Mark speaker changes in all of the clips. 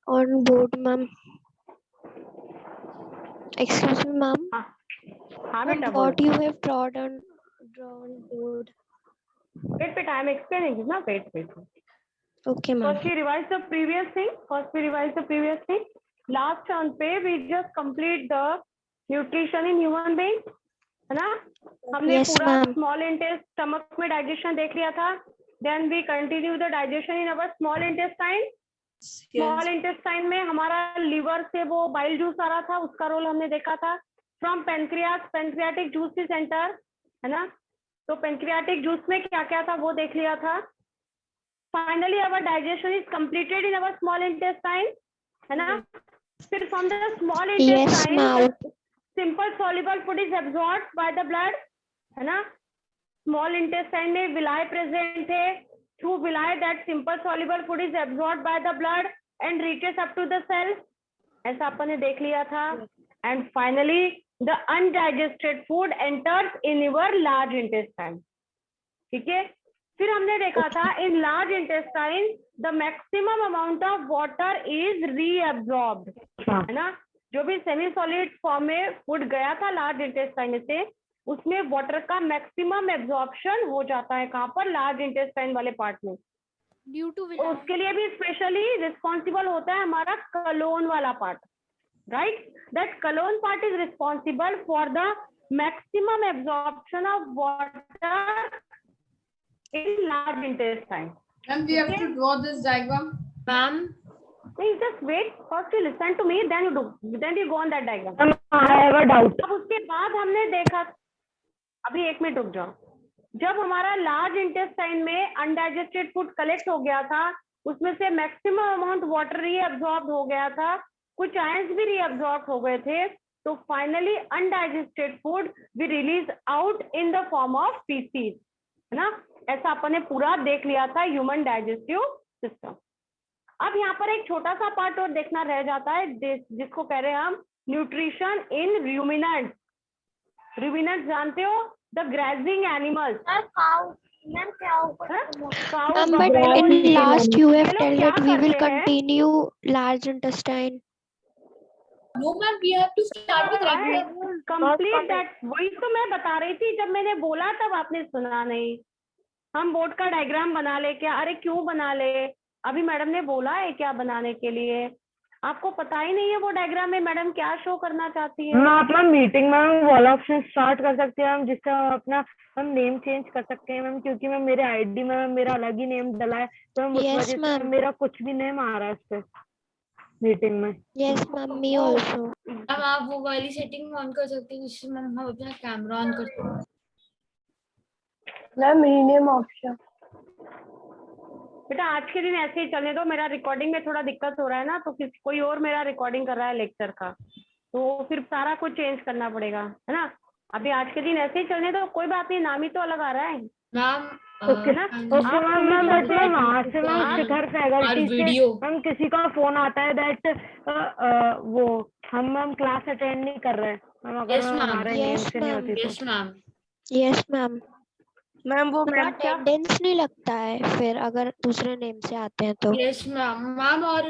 Speaker 1: on board, ma'am. Excuse me, ma'am.
Speaker 2: हाँ बेटा
Speaker 1: What
Speaker 2: बोलो.
Speaker 1: you have drawn board.
Speaker 2: Wait, I am explaining. Na, wait.
Speaker 1: Okay, ma'am.
Speaker 2: First we revise the previous thing. Last turn पे we just complete the nutrition in human being, है ना? हमने
Speaker 1: Yes,
Speaker 2: पूरा
Speaker 1: ma'am.
Speaker 2: small intestine stomach में digestion देख लिया था. Then we continue the digestion in our small intestine. Small intestine में हमारा liver से वो bile juice आ रहा था, उसका रोल हमने देखा था. From pancreas, pancreatic juice center, है ना? तो pancreatic juice में क्या क्या था वो देख लिया था. Finally, our digestion is completed in our small intestine, है ना? फिर from the small intestine,
Speaker 1: ma'am.
Speaker 2: simple soluble food is absorbed by the blood, है ना? Small intestine में villi present है. Through villi, that simple soluble food is absorbed by the blood and reaches up to the cell. ऐसा अपन ने देख लिया था. And finally, the undigested food enters in your large intestine. ठीक है? फिर हमने देखा था in large intestine the maximum amount of water is reabsorbed, है ना? जो भी सेमी सॉलिड फॉर्म में फूड गया था लार्ज इंटेस्टाइन से, उसमें वाटर का मैक्सिमम एब्जॉर्प्शन हो जाता है. कहाँ पर? लार्ज इंटेस्टाइन वाले पार्ट में.
Speaker 3: ड्यू टू
Speaker 2: और उसके लिए भी स्पेशली रिस्पॉन्सिबल होता है हमारा कलोन वाला part, right? That clone part is responsible for the maximum absorption of water in large intestine.
Speaker 4: Ma'am, we have to draw this diagram.
Speaker 5: Ma'am,
Speaker 2: Please just wait. First you listen to me, then you do. Then you go on that diagram.
Speaker 6: I have a doubt.
Speaker 2: अब उसके बाद हमने देखा, अभी एक minute रुक जाओ. जब हमारा लार्ज इंटेस्टाइन में अनडाइजेस्टेड फूड कलेक्ट हो गया था, उसमें से मैक्सिमम अमाउंट वाटर रीअब्सॉर्ब हो गया था, कुछ आयंस भी रीअब्सॉर्ब हो गए थे, तो finally undigested food we release out in the form of faeces, है ना? ऐसा अपन ने पूरा देख लिया था ह्यूमन डाइजेस्टिव सिस्टम. अब यहाँ पर एक छोटा सा पार्ट और देखना रह जाता है जिसको कह रहे हैं हम न्यूट्रिशन इन रूमिनेंट्स. रूमिनेंट्स जानते हो? The grazing animals.
Speaker 1: But in last you have told that we will continue large intestine.
Speaker 5: no ma'am, we have to start with regular.
Speaker 2: Complete that. वही तो मैं बता रही थी, जब मैंने बोला तब आपने सुना नहीं. हम बोर्ड का डायग्राम बना ले क्या? अरे क्यों बना ले? अभी मैडम ने बोला है क्या बनाने के लिए? आपको पता ही नहीं है वो डायग्राम में मैडम क्या शो करना चाहती है.
Speaker 6: हम अपना मीटिंग में वाला ऑप्शन स्टार्ट कर सकते हैं हम, जिससे हम अपना नेम चेंज कर सकते हैं मैम, क्योंकि मैम मेरे आईडी में मेरा अलग ही नेम डला है, तो हम उस
Speaker 1: Yes,
Speaker 6: वजह से
Speaker 1: ma'am.
Speaker 6: मेरा कुछ भी नेम आ रहा है इस पे मीटिंग में.
Speaker 1: Yes, ma'am. Me also.
Speaker 5: Ma'am आप वो वाली सेटिंग ऑन कर सकते हैं जिससे मैम हम अपना कैमरा ऑन कर सकते हैं.
Speaker 6: Ma'am rename option.
Speaker 2: बेटा आज के दिन ऐसे ही चलने दो. मेरा रिकॉर्डिंग में थोड़ा दिक्कत हो रहा है ना, तो कोई और मेरा रिकॉर्डिंग कर रहा है लेक्चर का, तो फिर सारा कुछ चेंज करना पड़ेगा, है ना? अभी आज के दिन ऐसे ही चलने दो, कोई बात नहीं. नाम ही तो अलग आ रहा है.
Speaker 5: Ma'am
Speaker 6: okay ma'am. But ma'am वहाँ से मैम घर फैकल्टी से हम किसी का फोन आता है दैट वो हम क्लास अटेंड नहीं कर रहे हैं. हम अगर हमारे नेम से नहीं होती
Speaker 5: yes ma'am.
Speaker 1: Yes, ma'am.
Speaker 6: Ma'am वो मैम क्या
Speaker 1: अटेंडेंस नहीं लगता है फिर अगर दूसरे नेम से आते हैं तो.
Speaker 5: Yes ma'am. मैम और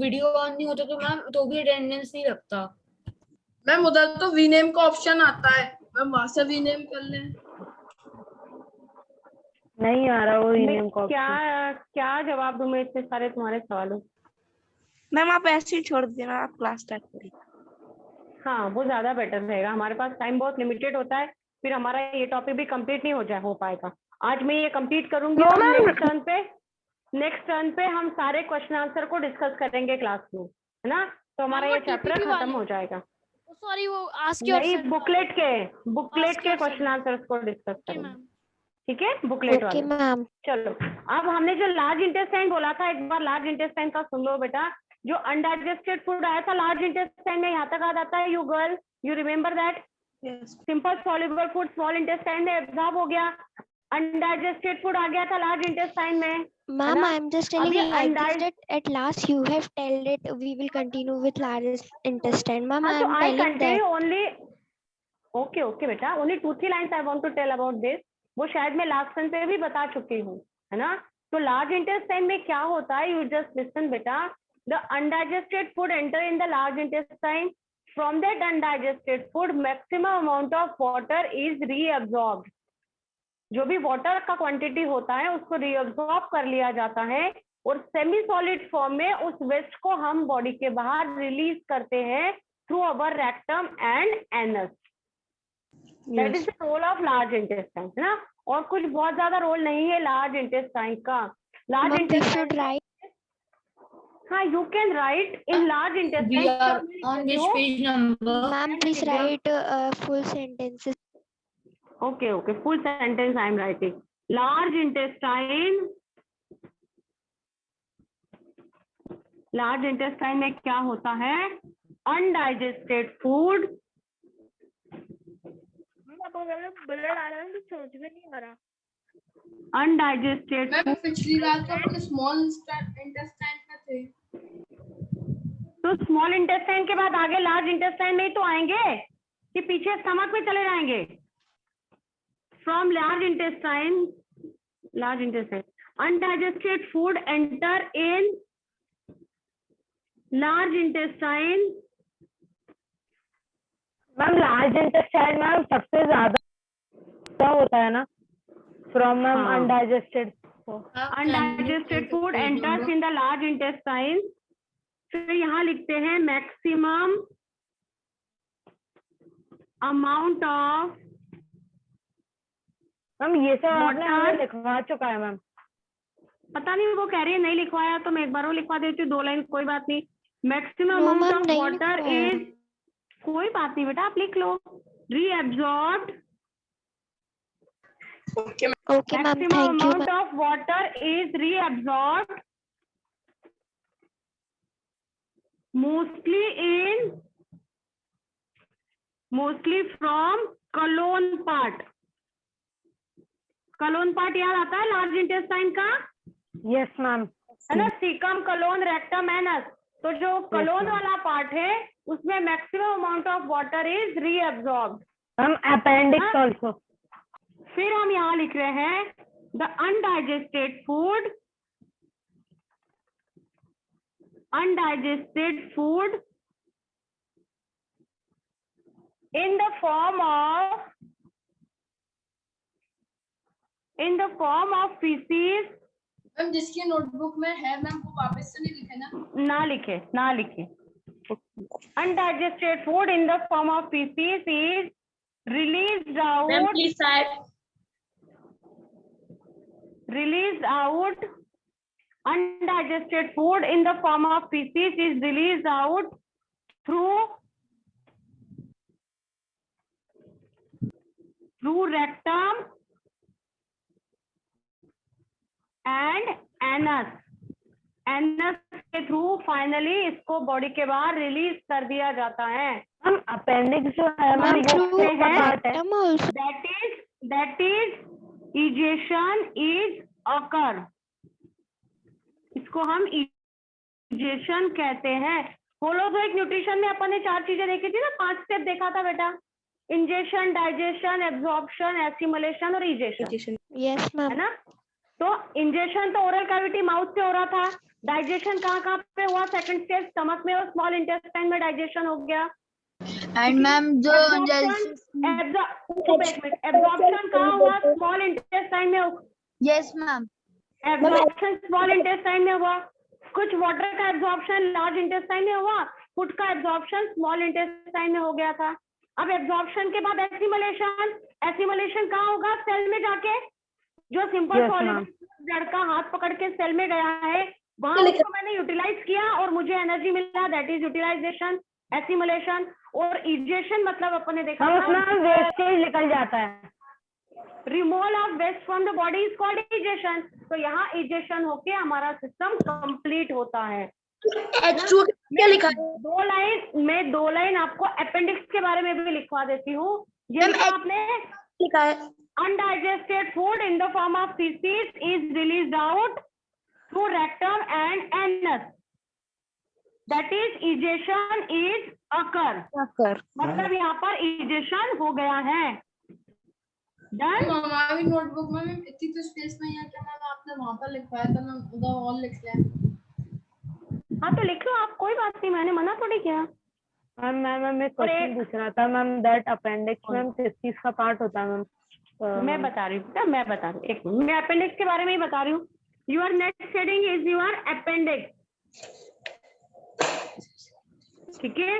Speaker 5: वीडियो ऑन नहीं होता तो मैम तो भी अटेंडेंस नहीं लगता.
Speaker 4: मैम उधर तो वीनेम का ऑप्शन आता है, मैम वहां से वीनेम कर लें.
Speaker 6: नहीं आ रहा वो रीनेम का
Speaker 2: क्या
Speaker 6: ऑप्शन.
Speaker 2: क्या जवाब दूं मैं इतने सारे तुम्हारे सवालों?
Speaker 6: मैम आप ऐसे ही छोड़ देना, आप क्लास स्टार्ट करिए.
Speaker 2: हाँ, वो ज्यादा बेटर रहेगा. हमारे पास टाइम बहुत लिमिटेड होता है, फिर हमारा ये टॉपिक भी कंप्लीट नहीं हो पाएगा. आज मैं ये कंप्लीट करूंगी. नेक्स्ट टर्न पे हम सारे क्वेश्चन आंसर को डिस्कस करेंगे क्लास में, है ना? तो हमारा ये चैप्टर खत्म हो जाएगा.
Speaker 3: सॉरी वो आस्क योरसेल्फ
Speaker 2: बुकलेट के क्वेश्चन आंसर्स को डिस्कस करेंगे. ठीक है, बुकलेट
Speaker 1: Okay,
Speaker 2: वाले.
Speaker 1: ma'am.
Speaker 2: चलो, अब हमने जो लार्ज इंटेस्टाइन बोला था, एक बार लार्ज इंटेस्टाइन का सुन लो बेटा. जो अनडाइजेस्टेड फूड आया था लार्ज इंटेस्टाइन में, यहाँ तक आ जाता है. You girl, you remember that? Simple soluble food small intestine में एब्जॉर्ब हो गया. अनडाइजेस्टेड फूड आ गया था लार्ज इंटेस्टाइन में.
Speaker 1: Ma'am,
Speaker 2: ना?
Speaker 1: I'm just telling
Speaker 2: अभी
Speaker 1: you like this
Speaker 2: undigested-
Speaker 1: that at last you have told it we will continue with large intestine. Ma'am,
Speaker 2: हाँ, तो
Speaker 1: I'm
Speaker 2: I
Speaker 1: telling
Speaker 2: continue
Speaker 1: that.
Speaker 2: only. Okay बेटा, only 2-3 lines I want to tell about this. वो शायद मैं last सन पे भी बता चुकी हूँ, है ना? तो लार्ज इंटेस्टाइन में क्या होता है, यू जस्ट लिसन बेटा. the undigested food enter in the large intestine. From that undigested food, maximum amount of water is reabsorbed. जो भी वाटर का क्वांटिटी होता है उसको रीअब्सॉर्ब कर लिया जाता है और सेमी सॉलिड फॉर्म में उस वेस्ट को हम बॉडी के बाहर रिलीज करते हैं through our rectum and anus. That is the role of large intestine, है ना. और कुछ बहुत ज्यादा रोल नहीं है लार्ज इंटेस्टाइन का. लार्ज इंटेस्टाइन, हाँ, you can write in large intestine.
Speaker 5: We are on which page number?
Speaker 1: Ma'am, please write full sentences.
Speaker 2: Okay, full sentence I am writing. Large intestine में क्या होता है? Undigested food. Undigested.
Speaker 4: मैं पिछली रात को अपने स्मॉल इंटेस्टाइन में थे.
Speaker 2: तो स्मॉल इंटेस्टाइन के बाद आगे लार्ज इंटेस्टाइन में ही तो आएंगे कि पीछे स्टमक में चले जाएंगे? From large intestine, undigested food enter in large intestine.
Speaker 6: Ma'am large intestine ma'am सबसे ज्यादा होता है ना. From ma'am undigested
Speaker 2: food enters in the large intestine. फिर यहाँ लिखते हैं मैक्सिमम अमाउंट ऑफ.
Speaker 6: मैम ये सब आपने हमें लिखवा चुका है मैम.
Speaker 2: पता नहीं वो कह रही है नहीं लिखवाया, तो मैं एक बार वो लिखवा देती हूँ 2 लाइन, कोई बात नहीं. Maximum amount of water is, कोई बात नहीं बेटा आप लिख लो. Reabsorbed,
Speaker 1: Okay, ma'am.
Speaker 2: maximum
Speaker 1: Thank you.
Speaker 2: amount of water is reabsorbed mostly from colon part. colon part याद आता है लार्ज इंटेस्टाइन का?
Speaker 6: Yes ma'am.
Speaker 2: है ना, सीकम, कलोन, रेक्टम, एनस. तो जो कलोन वाला पार्ट है उसमें maximum amount of water is reabsorbed.
Speaker 6: Ma'am appendix also.
Speaker 2: फिर हम यहाँ लिख रहे हैं the undigested food in the form of feces.
Speaker 4: Ma'am जिसकी नोटबुक में है मैम वो वापस से नहीं लिखे ना.
Speaker 2: ना लिखे. Undigested food in the form of feces is released out.
Speaker 5: Ma'am, please type.
Speaker 2: Undigested food in the form of feces is released out through rectum and anus. के थ्रू फाइनली इसको बॉडी के बाहर रिलीज कर दिया जाता है.
Speaker 6: हम appendix जो है ma'am
Speaker 2: that is egestion is occur. इसको हम egestion कहते हैं. होलोजोइक न्यूट्रिशन में अपन ने 4 चीजें देखी थी ना, 5 स्टेप देखा था बेटा. इंजेशन, डाइजेशन, एब्जॉर्प्शन, एसिमुलेशन और इजेशन.
Speaker 1: Yes,
Speaker 2: है
Speaker 1: ma'am.
Speaker 2: ना. तो इंजेशन तो ओरल कैविटी माउथ से हो रहा था. डाइजेशन कहाँ पे हुआ? सेकंड स्टेप स्टमक में और स्मॉल इंटेस्टाइन में डाइजेशन हो गया.
Speaker 5: एंड मैम जो
Speaker 2: एब्जॉर्प्शन कहाँ हुआ? स्मॉल इंटेस्टाइन में.
Speaker 5: Yes ma'am.
Speaker 2: Absorption small intestine में हुआ. कुछ वाटर का एब्जॉर्प्शन लार्ज इंटेस्टाइन में हुआ. फूड का एब्जॉर्प्शन स्मॉल इंटेस्टाइन में हो गया था. अब एब्जॉर्प्शन के बाद एसिमुलेशन कहाँ होगा? सेल में जाके. जो सिंपल सॉलिड ब्लड का हाथ पकड़ के सेल में गया है वहां उसको मैंने यूटिलाइज किया और मुझे एनर्जी मिला. That is utilisation. एसिमुलेशन और इजेशन मतलब अपन ने देखा
Speaker 6: वेस्टेज निकल जाता है.
Speaker 2: Removal of waste from the body is called egestion. तो यहाँ इजेशन होके हमारा सिस्टम कंप्लीट होता है.
Speaker 5: क्या लिखा है?
Speaker 2: 2 लाइन आपको अपेंडिक्स के बारे में भी लिखवा देती हूँ. ये आपने
Speaker 5: लिखा है.
Speaker 2: Undigested food in the form of feces is released out through rectum and anus. That is egestion is occur. मतलब यहाँ पर egestion हो गया है. Done?
Speaker 4: हमारी नोटबुक में इतनी तो स्पेस नहीं है कि मैम आपने वहाँ पर लिखवाया तो मैम उधर और लिख लिया.
Speaker 2: हाँ तो लिख लो आप, कोई बात नहीं, मैंने मना थोड़ी किया।
Speaker 6: मैम मैं एक
Speaker 2: और
Speaker 6: क्वेश्चन
Speaker 2: एक-
Speaker 6: पूछ रहा था मैम, दैट अपेंडिक्स मैम किस चीज का पार्ट होता है मैम?
Speaker 2: मैं बता रही हूँ, मैं बता रही हूँ, एक मिनट, मैं अपेंडिक्स के बारे में ही बता रही हूँ। Your next heading is your appendix, ठीक है।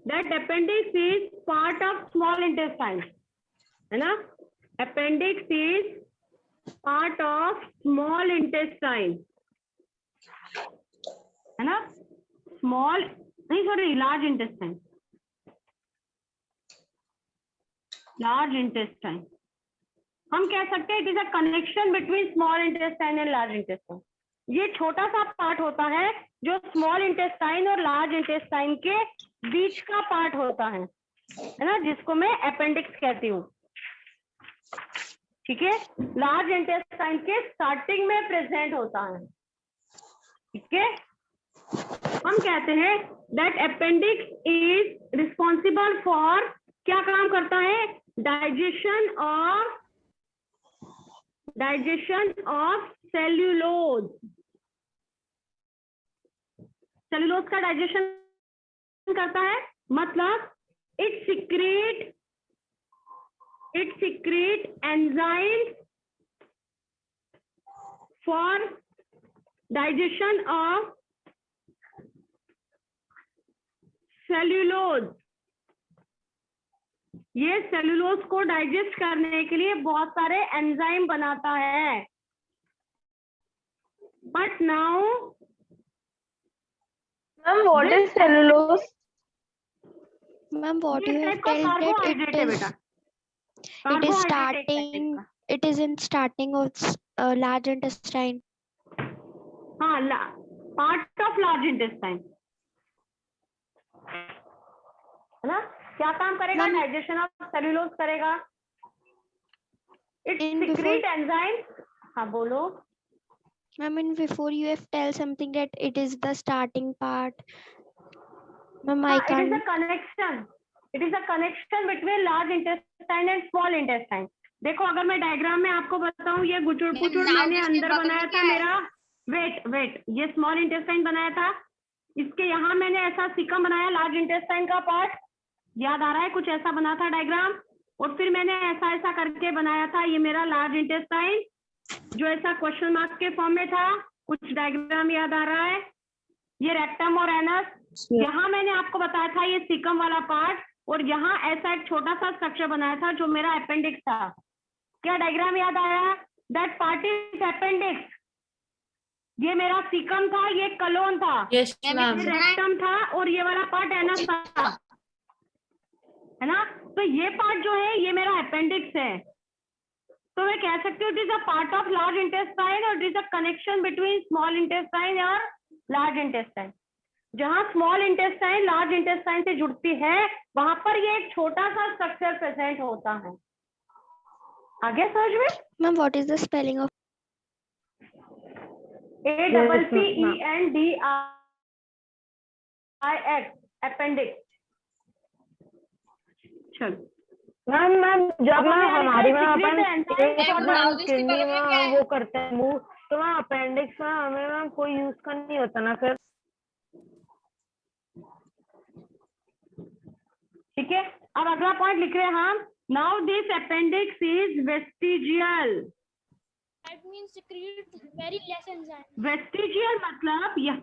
Speaker 2: That appendix is part of small intestine, है ना। Appendix is part of small intestine, है ना। स्मॉल नहीं, sorry, large intestine, large intestine. हम कह सकते हैं it is a connection between small intestine and large intestine. ये छोटा सा पार्ट होता है जो स्मॉल इंटेस्टाइन और लार्ज इंटेस्टाइन के बीच का पार्ट होता है ना, जिसको मैं अपेंडिक्स कहती हूँ, ठीक है। लार्ज इंटेस्टाइन के स्टार्टिंग में प्रेजेंट होता है, ठीक है। हम कहते हैं that appendix is responsible for, क्या काम करता है, डाइजेशन ऑफ सेल्यूलोज। सेल्यूलोज का डाइजेशन करता है, मतलब it secrete enzyme for digestion of cellulose. ये सेल्यूलोज को डाइजेस्ट करने के लिए बहुत सारे एंजाइम बनाता है, but now
Speaker 4: ma'am what is cellulose?
Speaker 1: Ma'am, what you have told that it is in starting of large intestine.
Speaker 2: हाँ, पार्ट ऑफ लार्ज इंटेस्टाइन, है ना। क्या काम करेगा,
Speaker 1: Ma'am,
Speaker 2: डाइजेशन ऑफ सेल्यूलोज करेगा, इट
Speaker 1: In
Speaker 2: सिक्रीट एंजाइम। हाँ बोलो।
Speaker 1: I mean, before you have tell something that it is the starting part. Ma'am, I
Speaker 2: हाँ, it is
Speaker 1: can't.
Speaker 2: a connection. It is a connection between large intestine and small intestine. देखो, अगर मैं diagram में आपको बताऊं, ये गुचुड़ पुचुड़ मैंने अंदर बनाया था मेरा, वेट, ये स्मॉल इंटेस्टाइन बनाया था, इसके यहाँ मैंने ऐसा सिकम बनाया, लार्ज इंटेस्टाइन का पार्ट, याद आ रहा है, कुछ ऐसा बना था डायग्राम, और फिर मैंने ऐसा ऐसा करके बनाया था ये मेरा लार्ज इंटेस्टाइन, जो ऐसा क्वेश्चन मार्क के फॉर्म में था, कुछ डायग्राम याद आ रहा है, ये रेक्टम और एनस। यहाँ मैंने आपको बताया था ये सिकम वाला पार्ट, और यहाँ ऐसा एक छोटा सा स्ट्रक्चर बनाया था जो मेरा अपेंडिक्स था। क्या डायग्राम याद आया? That part is appendix. ये मेरा सिकम था, ये कलोन था,
Speaker 5: Yes, ma'am.
Speaker 2: ये रेक्टम था, और ये वाला पार्ट एनस था, है ना। तो ये पार्ट जो है ये मेरा अपेंडिक्स है। तो मैं कह सकती हूँ it is a part of large intestine और it is a connection between small intestine और लार्ज इंटेस्टाइन। जहां स्मॉल इंटेस्टाइन लार्ज इंटेस्टाइन से जुड़ती है, वहां पर ये एक छोटा सा स्ट्रक्चर प्रेजेंट होता है। आगे समझ में?
Speaker 1: Ma'am, what is the spelling of?
Speaker 2: APPENDIX, appendix. चलो
Speaker 6: मैम जब मैं हमारी में
Speaker 2: secret
Speaker 6: अपन
Speaker 2: enzyme
Speaker 6: किडनी में वो करते हैं मूव, तो मैम अपेंडिक्स में हमें मैम कोई यूज का नहीं होता ना फिर?
Speaker 2: ठीक है, अब अगला पॉइंट लिख रहे हैं हम। Now this appendix is vestigial.
Speaker 3: That means secrete very less enzyme.
Speaker 2: Vestigial मतलब यह,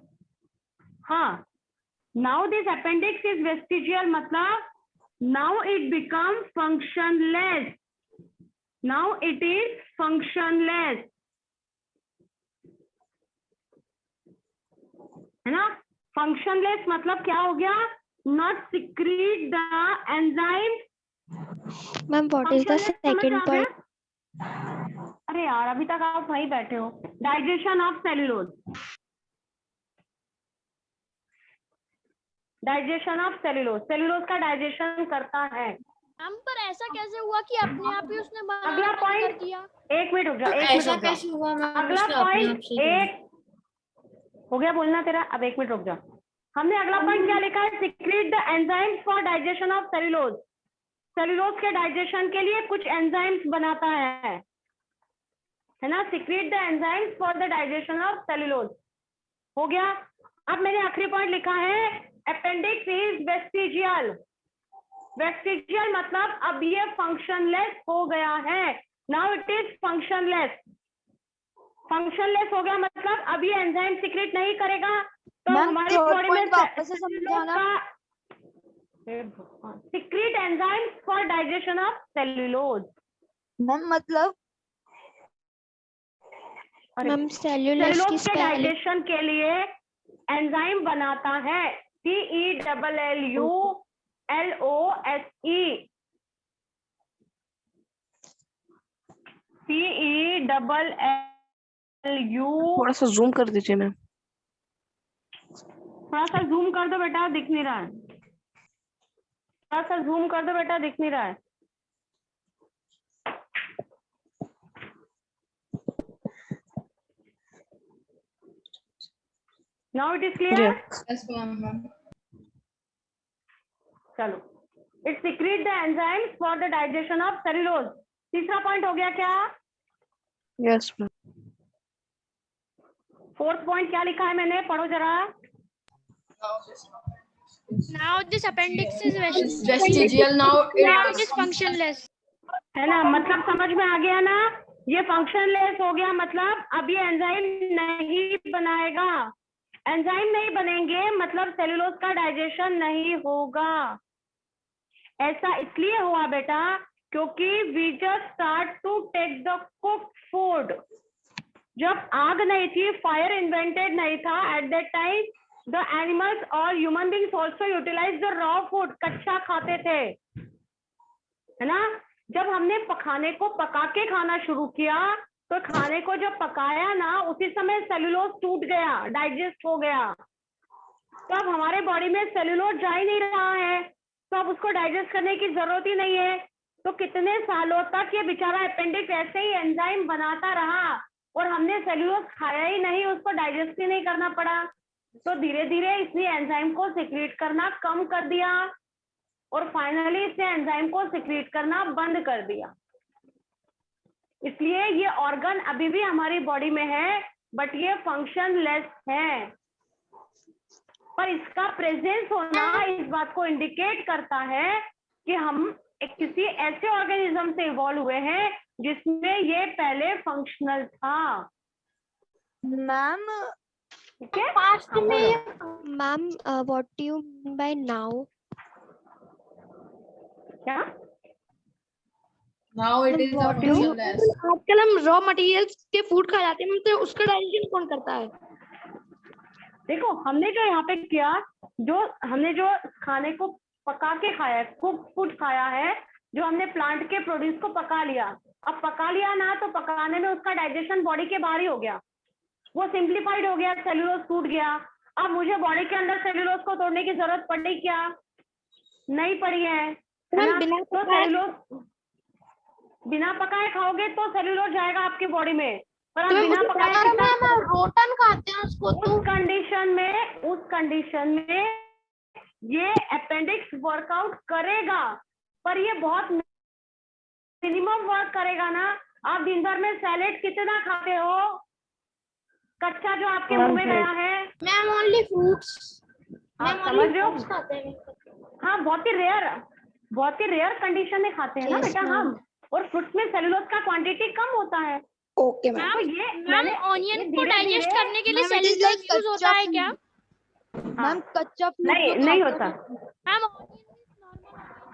Speaker 2: हाँ, now this appendix is vestigial मतलब now it become functionless. Now it is functionless, है ना। फंक्शनलेस मतलब क्या हो गया? Not secrete the enzyme.
Speaker 1: Ma'am, what is the second point?
Speaker 2: अरे यार, अभी तक आप वहीं बैठे हो। Digestion of cellulose, digestion of cellulose, cellulose का डाइजेशन करता है।
Speaker 3: मैम पर ऐसा कैसे हुआ कि अपने आप ही उसने
Speaker 2: अगला
Speaker 3: बनाना बंद कर
Speaker 2: पॉइंट,
Speaker 3: दिया?
Speaker 2: एक मिनट रुक जाओ, एक मिनट
Speaker 5: ऐसा
Speaker 2: रुक जाओ।
Speaker 5: कैसे हुआ मैम?
Speaker 2: अगला
Speaker 5: उसने अपने आप
Speaker 2: पॉइंट
Speaker 5: से ही
Speaker 2: एक हो गया बोलना तेरा, अब एक मिनट रुक जाओ। हमने अगला पॉइंट क्या लिखा है? Secrete the enzymes for digestion of cellulose. Cellulose के डाइजेशन के लिए कुछ एंजाइम्स बनाता है ना। Secrete the enzymes for the digestion of cellulose हो गया। अब मैंने आखिरी पॉइंट लिखा है, अपेंडिक्स इज वेस्टिजियल। वेस्टिजियल मतलब अब ये फंक्शनलेस हो गया है। Now it is functionless. Functionless हो गया मतलब अब ये एंजाइम सीक्रेट नहीं करेगा, तो हमारी बॉडी में
Speaker 7: वापस से समझाना।
Speaker 2: Secret enzymes for digestion of cellulose.
Speaker 7: Ma'am मतलब
Speaker 1: मैम सेल्यूलोज की
Speaker 2: सेल्यूलोज के
Speaker 1: स्पेलिंग
Speaker 2: डाइजेशन के लिए एंजाइम बनाता है CELLULOSE। CELLU।
Speaker 8: थोड़ा सा जूम कर दीजिए मैम।
Speaker 2: थोड़ा सा जूम कर दो बेटा, दिख नहीं रहा है। थोड़ा सा जूम कर दो बेटा, दिख नहीं रहा है। Now it is clear.
Speaker 5: Yes ma'am.
Speaker 2: चलो, it secrete the enzymes for the digestion of cellulose. तीसरा पॉइंट हो गया क्या?
Speaker 8: Yes ma'am.
Speaker 2: फोर्थ पॉइंट क्या लिखा है मैंने, पढ़ो जरा।
Speaker 3: Now this appendix is
Speaker 4: Vestigial, now
Speaker 3: it is functionless.
Speaker 2: है ना, मतलब समझ में आ गया ना। ये फंक्शनलेस हो गया मतलब अब ये एंजाइम नहीं बनाएगा। एंजाइम नहीं बनेंगे मतलब सेल्यूलोज का डाइजेशन नहीं होगा। ऐसा इसलिए हुआ बेटा क्योंकि we just start to take the cooked food. जब आग नहीं थी, फायर इन्वेंटेड नहीं था, at that time the animals और human beings also utilize the raw food. कच्चा खाते थे, है ना। जब हमने खाने को पका के खाना शुरू किया तो खाने को जब पकाया ना, उसी समय सेल्यूलोज टूट गया, डाइजेस्ट हो गया। तो अब हमारे बॉडी में सेल्यूलोज जा ही नहीं रहा है, तो अब उसको डाइजेस्ट करने की जरूरत ही नहीं है। तो कितने सालों तक ये बेचारा अपेंडिक्स ऐसे ही एंजाइम बनाता रहा और हमने सेल्यूलोज खाया ही नहीं, उसको डाइजेस्ट ही नहीं करना पड़ा। तो धीरे धीरे इसने एंजाइम को सिक्रीट करना कम कर दिया और फाइनली इसने एंजाइम को सिक्रीट करना बंद कर दिया। इसलिए ये ऑर्गन अभी भी हमारी बॉडी में है, बट ये फंक्शनलेस है। पर इसका प्रेजेंस होना इस बात को इंडिकेट करता है कि हम किसी ऐसे ऑर्गेनिज्म से इवॉल्व हुए हैं जिसमें ये पहले फंक्शनल था।
Speaker 7: मैम
Speaker 2: ठीक है,
Speaker 3: Past में
Speaker 1: ma'am what do you mean by now?
Speaker 2: क्या
Speaker 4: now it is
Speaker 1: What do you-
Speaker 4: functionless.
Speaker 3: आजकल हम रॉ मटेरियल्स के फूड खा जाते हैं, तो उसका डाइजेशन कौन करता है?
Speaker 2: देखो, हमने जो यहाँ पे किया, हमने जो खाने को पका के खाया, कुक फूड खाया है, जो हमने प्लांट के प्रोड्यूस को पका लिया। अब पका लिया ना, तो पकाने में उसका डाइजेशन बॉडी के बाहर ही हो गया, वो सिंप्लीफाइड हो गया, सेल्यूलोज टूट गया। अब मुझे बॉडी के अंदर सेल्यूलोज को तोड़ने की जरूरत पड़ी क्या? नहीं पड़ी है ना? तो सेल्यूलोज बिना पकाए खाओगे तो सेल्यूलोज जाएगा आपकी बॉडी में, पर आप बिना पकाए
Speaker 3: रोटन खाते हैं उसको,
Speaker 2: उस कंडीशन में ये अपेंडिक्स वर्कआउट करेगा, पर ये बहुत मिनिमम वर्क करेगा ना। आप दिन भर में सैलेड कितना खाते हो, कच्चा जो आपके मुंह में गया है?
Speaker 3: Ma'am only fruits.
Speaker 2: आप समझ रहे हो?
Speaker 3: खाते हैं।
Speaker 2: हाँ, बहुत ही रेयर कंडीशन में खाते हैं ना बेटा हम, और फ्रूट्स में सेल्यूलोज का क्वांटिटी कम होता है।
Speaker 7: Okay ma'am.
Speaker 2: तो ये
Speaker 3: मैम ऑनियन को डाइजेस्ट करने के लिए सेल्यूलोज यूज होता है क्या?
Speaker 7: मैम कच्चा
Speaker 2: नहीं होता।
Speaker 3: मैम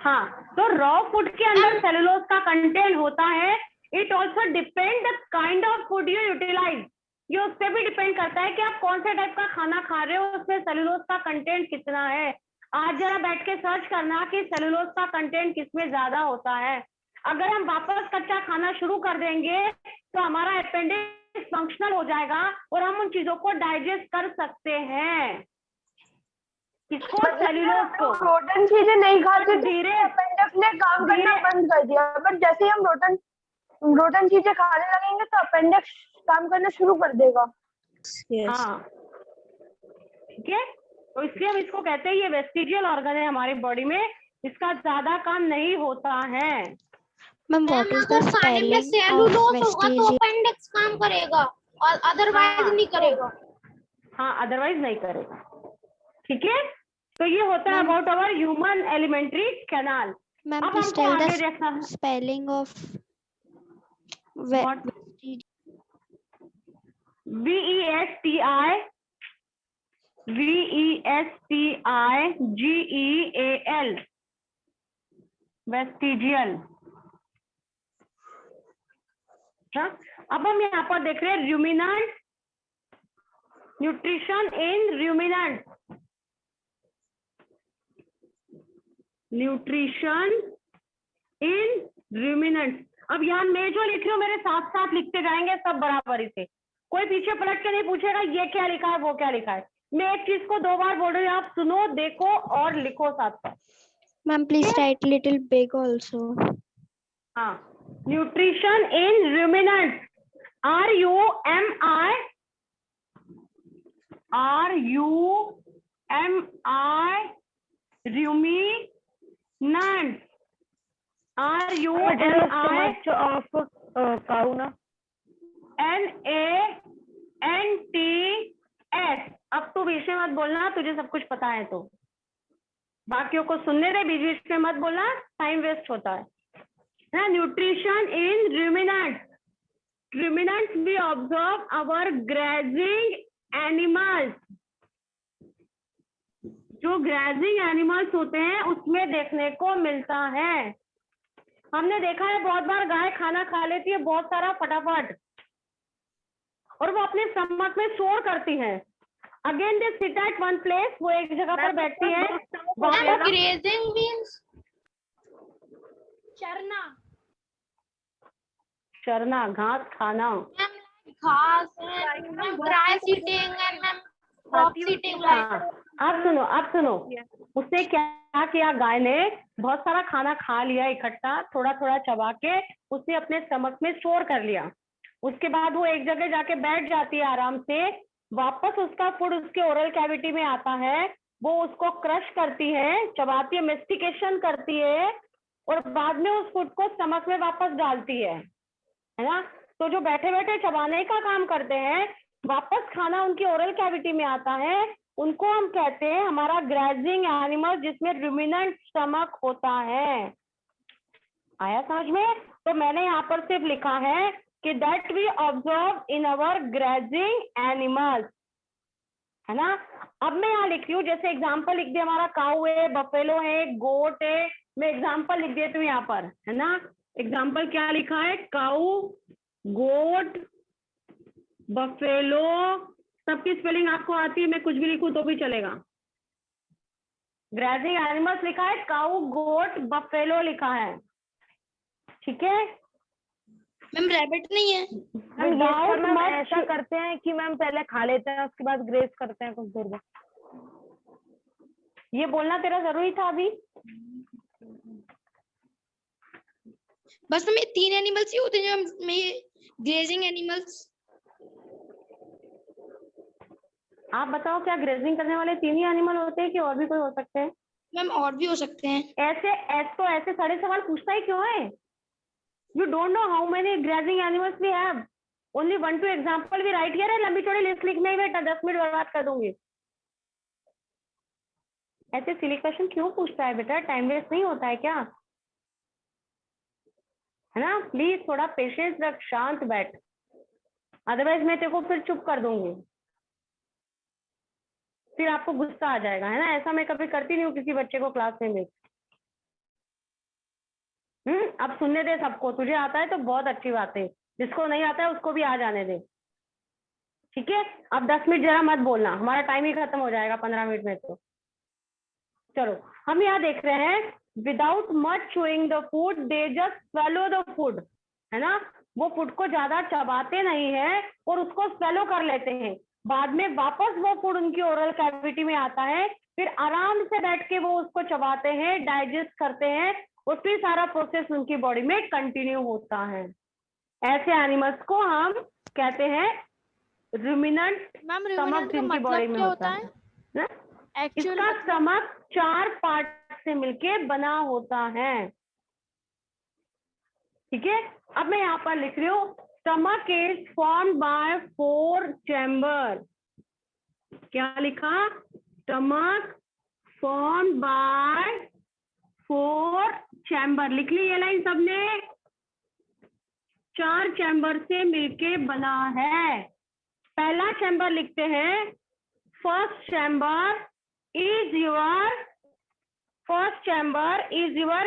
Speaker 2: हाँ, तो रॉ फूड के अंदर सेल्यूलोज का कंटेंट होता है। It also depend the kind of food you utilise. ये उस पर भी डिपेंड करता है कि आप कौन से टाइप का खाना खा रहे हो, उसमें सेल्यूलोज का कंटेंट कितना है। आज जरा बैठ के सर्च करना कि सेल्यूलोज का कंटेंट किसमें ज्यादा होता है। अगर हम वापस कच्चा खाना शुरू कर देंगे तो हमारा अपेंडिक्स फंक्शनल हो जाएगा और हम उन चीजों को डाइजेस्ट कर सकते हैं। किसको? सेल्यूलोज को।
Speaker 6: रोटन चीजें नहीं खाते
Speaker 2: धीरे
Speaker 6: अपेंडिक्स ने काम करना बंद कर दिया, बट जैसे ही हम रोटन चीजें खाने लगेंगे तो अपेंडिक्स काम करना शुरू कर देगा।
Speaker 2: हाँ, ठीक है। तो इसलिए हम इसको कहते हैं ये वेस्टिजियल ऑर्गन है हमारी बॉडी में, इसका ज्यादा काम नहीं होता है।
Speaker 1: मैम व्हाट इज द
Speaker 3: खाने में
Speaker 1: स्पेलिंग ऑफ
Speaker 3: सेल्यूलोज होगा तो
Speaker 1: वेस्टिजियल?
Speaker 3: अपेंडिक्स काम करेगा और अदरवाइज नहीं करेगा।
Speaker 2: हाँ, अदरवाइज नहीं करेगा। ठीक है, तो ये होता है about our human alimentary canal.
Speaker 1: Ma'am
Speaker 2: अब
Speaker 1: प्लीज
Speaker 2: हमको
Speaker 1: टेल
Speaker 2: आगे
Speaker 1: द
Speaker 2: देखना है
Speaker 1: spelling of
Speaker 2: what VESTIGEAL vestigial. अब हम यहाँ पर देख रहे हैं ruminant, nutrition in ruminant, nutrition in ruminant. अब यहाँ मैं जो लिख रही हूँ मेरे साथ साथ लिखते जाएंगे सब बराबरी से, कोई पीछे पलट के नहीं पूछेगा ये क्या लिखा है वो क्या लिखा है। मैं एक चीज को 2 बार बोल रही हूँ, आप सुनो, देखो और लिखो साथ साथ।
Speaker 1: Ma'am please write little big also.
Speaker 2: हाँ, nutrition in ruminant, RUMI ruminant,
Speaker 6: stomach of cow ना।
Speaker 2: NANTS। अब तू बीच में मत बोलना, तुझे सब कुछ पता है तो बाकियों को सुनने दे, बीच बीच में मत बोलना, टाइम वेस्ट होता है ना। Nutrition in ruminant, ruminants we observe our grazing animals, जो ग्रेजिंग एनिमल्स होते हैं उसमें देखने को मिलता है। हमने देखा है बहुत बार गाय खाना खा लेती है बहुत सारा फटाफट, और वो अपने स्टमक में स्टोर करती है। Again they sit at one place, वो एक जगह पर बैठती है।
Speaker 3: ग्रेजिंग मींस चरना,
Speaker 2: चरना, घास खाना।
Speaker 3: घास and dry seating and crop seating.
Speaker 2: हाँ, अब सुनो, उसने क्या किया, गाय ने बहुत सारा खाना खा लिया इकट्ठा, थोड़ा थोड़ा चबा के उसने अपने स्टमक में स्टोर कर लिया। उसके बाद वो एक जगह जाके बैठ जाती है आराम से, वापस उसका फूड उसके ओरल कैविटी में आता है, वो उसको क्रश करती है, चबाती है, मेस्टिकेशन करती है, और बाद में उस फूड को स्टमक में वापस डालती है ना। तो जो बैठे बैठे चबाने का काम करते हैं, वापस खाना उनकी ओरल कैविटी में आता है, उनको हम कहते हैं हमारा ग्रेजिंग एनिमल, जिसमें रूमिनेंट स्टमक होता है। आया समझ में? तो मैंने यहाँ पर सिर्फ लिखा है कि that we observe in our grazing animals, है ना। अब मैं यहाँ लिख रही हूँ, जैसे एग्जाम्पल लिख दिया, हमारा काऊ है, बफेलो है, गोट है, मैं एग्जाम्पल लिख देती हूँ यहाँ पर, है ना। एग्जाम्पल क्या लिखा है, काऊ, गोट, बफेलो, सबकी स्पेलिंग आपको आती है, मैं कुछ भी लिखूं तो भी चलेगा। ग्रेजिंग एनिमल्स लिखा है, काऊ, गोट, बफेलो लिखा है, ठीक है।
Speaker 3: मैम रैबिट नहीं है?
Speaker 6: मैम ऐसा करते हैं कि मैम पहले खा लेते हैं उसके बाद ग्रेज करते हैं कुछ देर बाद।
Speaker 2: ये बोलना तेरा जरूरी था अभी?
Speaker 3: बस में 3 एनिमल्स ही होते हैं जो में ग्रेजिंग एनिमल्स।
Speaker 2: आप बताओ, क्या ग्रेजिंग करने वाले 3 ही एनिमल होते हैं कि और भी कोई हो सकते हैं?
Speaker 3: मैम और भी हो सकते हैं।
Speaker 2: ऐसे सारे सवाल पूछता ही क्यों है? You don't know how many grazing animals we have. Only 1-2 example we write here है, लंबी चौड़ी लिस्ट लिखने ही बेटा 10 मिनट बर्बाद कर दूंगी। ऐसे सिली क्वेश्चन क्यों पूछता है बेटा? टाइम वेस्ट नहीं होता है क्या? है ना, प्लीज थोड़ा पेशेंस रख, शांत बैठ, अदरवाइज मैं तेरे को फिर चुप कर दूंगी, फिर आपको गुस्सा आ जाएगा, है ना। ऐसा मैं कभी करती नहीं हूँ किसी बच्चे को क्लास में देख। अब सुनने दे सबको, तुझे आता है तो बहुत अच्छी बात है, जिसको नहीं आता है उसको भी आ जाने दे, ठीक है। अब 10 मिनट जरा मत बोलना, हमारा टाइम ही खत्म हो जाएगा 15 मिनट में। तो चलो हम यहाँ देख रहे हैं, without much chewing the food they just swallow the food, है ना। वो फूड को ज्यादा चबाते नहीं है और उसको स्वेलो कर लेते हैं, बाद में वापस वो फूड उनकी ओरल कैविटी में आता है, फिर आराम से बैठ के वो उसको चबाते हैं, डाइजेस्ट करते हैं, और फिर सारा प्रोसेस उनकी बॉडी में कंटिन्यू होता है। ऐसे एनिमल्स को हम कहते हैं रूमिनेंट स्टमक, जिनकी बॉडी में होता है ना? इसका स्टमक 4 पार्ट से मिलके बना होता है, ठीक है। अब मैं यहाँ पर लिख रही हूँ, stomach is formed by 4 chamber. क्या लिखा? Stomach formed by 4 chamber. लिख ली ये लाइन सबने? 4 चैम्बर से मिलके बना है। पहला चैम्बर लिखते हैं, first chamber is your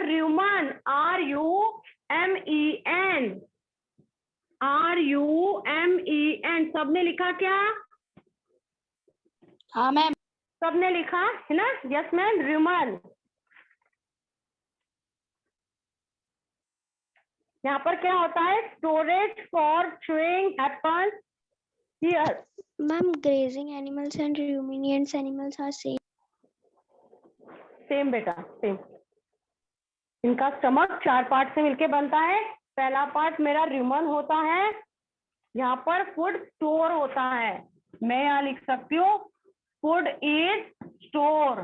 Speaker 2: rumen, RUMEN। सबने लिखा क्या?
Speaker 3: हाँ मैम।
Speaker 2: सबने लिखा है ना? Yes ma'am, rumen। यहाँ पर क्या होता है? Storage for chewing happens here।
Speaker 1: Ma'am, grazing animals and ruminants animals are same.
Speaker 2: Same बेटा, सेम। इनका स्टमक 4 पार्ट से मिलके बनता है। पहला पार्ट मेरा rumen होता है, यहाँ पर फूड स्टोर होता है। मैं यहाँ लिख सकती हूँ फूड इज स्टोर।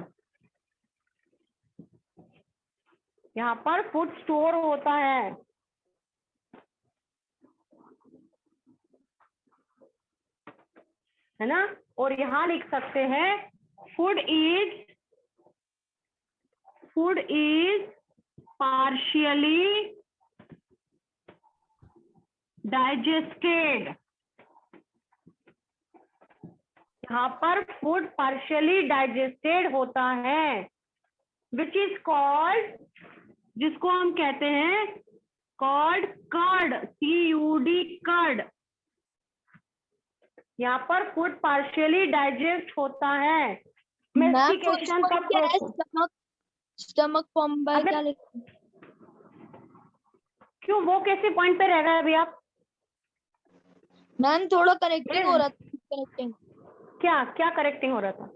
Speaker 2: यहाँ पर फूड स्टोर होता है ना? और यहाँ लिख सकते हैं फूड इज पार्शियली डाइजेस्टेड। यहाँ पर फूड पार्शियली डाइजेस्टेड होता है, विच इज कॉल्ड, जिसको हम कहते हैं कॉल्ड कर्ड, CUD, कर्ड। यहाँ पर फूड पार्शियली डाइजेस्ट होता है। मेस्टिकेशन का
Speaker 7: स्टमक फॉर्म बाय क्या लिखते हैं?
Speaker 2: क्यों, वो कैसे पॉइंट पे रह रहा है अभी आप?
Speaker 7: मैम थोड़ा कनेक्टिंग हो रहा था। कनेक्टिंग
Speaker 2: क्या क्या करेक्टिंग हो रहा था?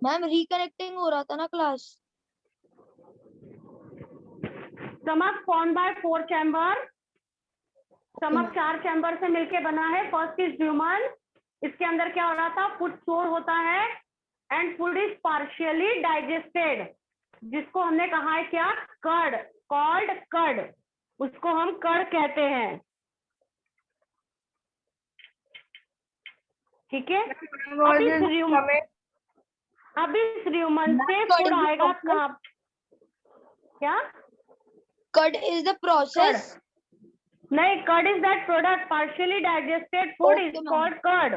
Speaker 7: मैम रिकनेक्टिंग हो रहा था ना class.
Speaker 2: Stomach form by 4 chamber. Stomach 4 chamber से मिलके बना है। फर्स्ट इज rumen, इसके अंदर क्या हो रहा था? फूड स्टोर होता है। And food is partially digested, जिसको हमने कहा है क्या? Curd, called curd. उसको हम कर्ड कहते हैं। ठीक है? अब इस rumen से फूड आएगा कहाँ? क्या?
Speaker 7: Curd is the process.
Speaker 2: नहीं, curd is that product. Partially digested food is called curd.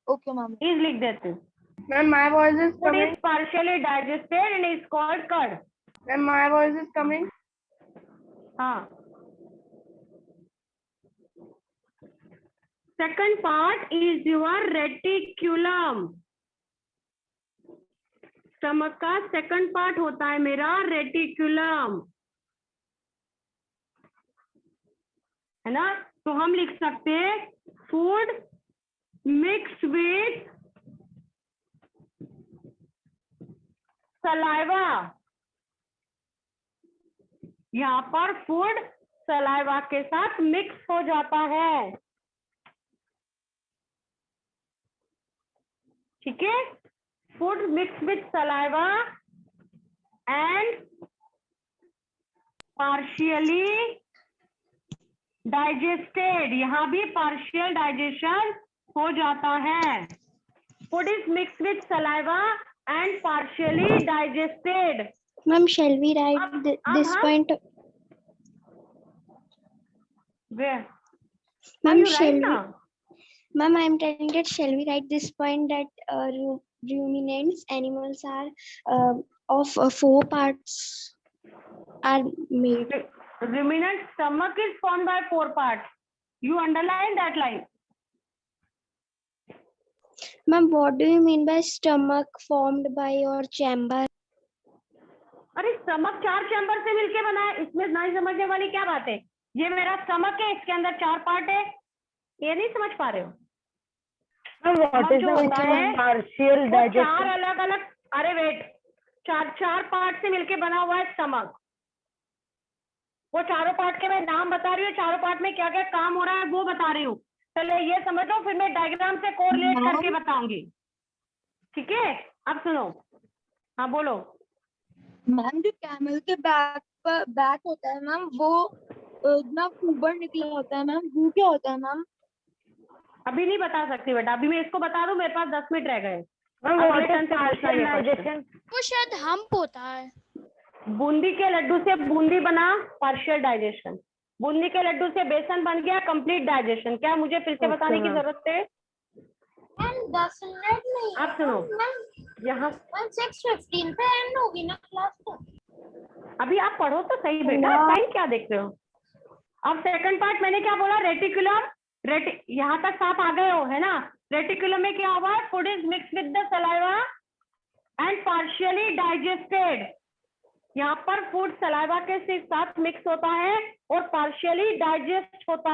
Speaker 7: Okay ma'am.
Speaker 2: Is लिख देते हैं।
Speaker 4: Ma'am, my voice is
Speaker 2: Food
Speaker 4: coming.
Speaker 2: is partially digested and is called curd.
Speaker 4: Ma'am, my voice is coming.
Speaker 2: हाँ। Second part is your reticulum. Stomach का second part होता है मेरा reticulum, है ना? तो हम लिख सकते हैं फूड मिक्स विथ सलाइवा। यहाँ पर फूड सलाइवा के साथ मिक्स हो जाता है। ठीक है? Food mix with saliva and partially digested. यहाँ भी पार्शियल डाइजेशन हो जाता है। Food is mix with saliva and partially digested.
Speaker 1: Ma'am, shall we write this point?
Speaker 2: Where?
Speaker 1: Ma'am,
Speaker 2: you
Speaker 1: shall
Speaker 2: write
Speaker 1: we?
Speaker 2: now?
Speaker 1: Ma'am, I am telling that shall we write this point that ruminants animals are of 4 parts are made.
Speaker 2: Ruminant stomach is formed by 4 parts. You underline that line.
Speaker 1: Ma'am, what do you mean by stomach formed by your chamber?
Speaker 2: अरे stomach 4 chamber से मिलके बना है, इसमें नहीं समझने वाली क्या बात है? ये मेरा स्टमक है, इसके अंदर 4 पार्ट है। ये नहीं समझ पा रहे हो?
Speaker 6: What is the partial digestion?
Speaker 2: 4 अलग अलग, अरे वेट, 4 पार्ट से मिलके बना हुआ है स्टमक। वो चारों पार्ट के मैं नाम बता रही हूँ, चारों पार्ट में क्या क्या काम हो रहा है वो बता रही हूँ। पहले ये समझो, फिर मैं डायग्राम से कोरिलेट करके बताऊंगी। ठीक है? अब सुनो, हाँ बोलो।
Speaker 7: मैम जो कैमल के बैक होता है मैम, वो ना ऊपर निकला होता है मैम, वो क्या होता है मैम?
Speaker 2: अभी नहीं बता सकती बेटा, अभी मैं इसको बता दूं, मेरे पास 10 मिनट रह गए।
Speaker 6: मैम
Speaker 2: अब
Speaker 6: व्हाट
Speaker 2: रिटर्न
Speaker 6: इज
Speaker 2: से पूछना ये question।
Speaker 6: पार्शियलाइजेशन?
Speaker 3: वो शायद हम्प होता है।
Speaker 2: बूंदी के लड्डू से बूंदी बना, पार्शियल डाइजेशन। बूंदी के लड्डू से बेसन बन गया, कंप्लीट डाइजेशन। क्या मुझे फिर से
Speaker 6: Okay,
Speaker 2: बताने की
Speaker 6: ma'am.
Speaker 2: जरूरत है?
Speaker 7: 10 मिनट नहीं
Speaker 2: आप सुनो, यहाँ
Speaker 7: 6:15 पे एंड होगी ना क्लास तो।
Speaker 2: अभी आप पढ़ो तो सही बेटा, टाइम क्या देख रहे हो? अब सेकंड पार्ट मैंने क्या बोला, रेटिकुलम। यहाँ तक साफ आ गए हो, है ना? रेटिकुलम में क्या हुआ? Food is mix with the saliva and partially digested. यहाँ पर फूड सलाइवा के साथ मिक्स होता है और पार्शियली डाइजेस्ट होता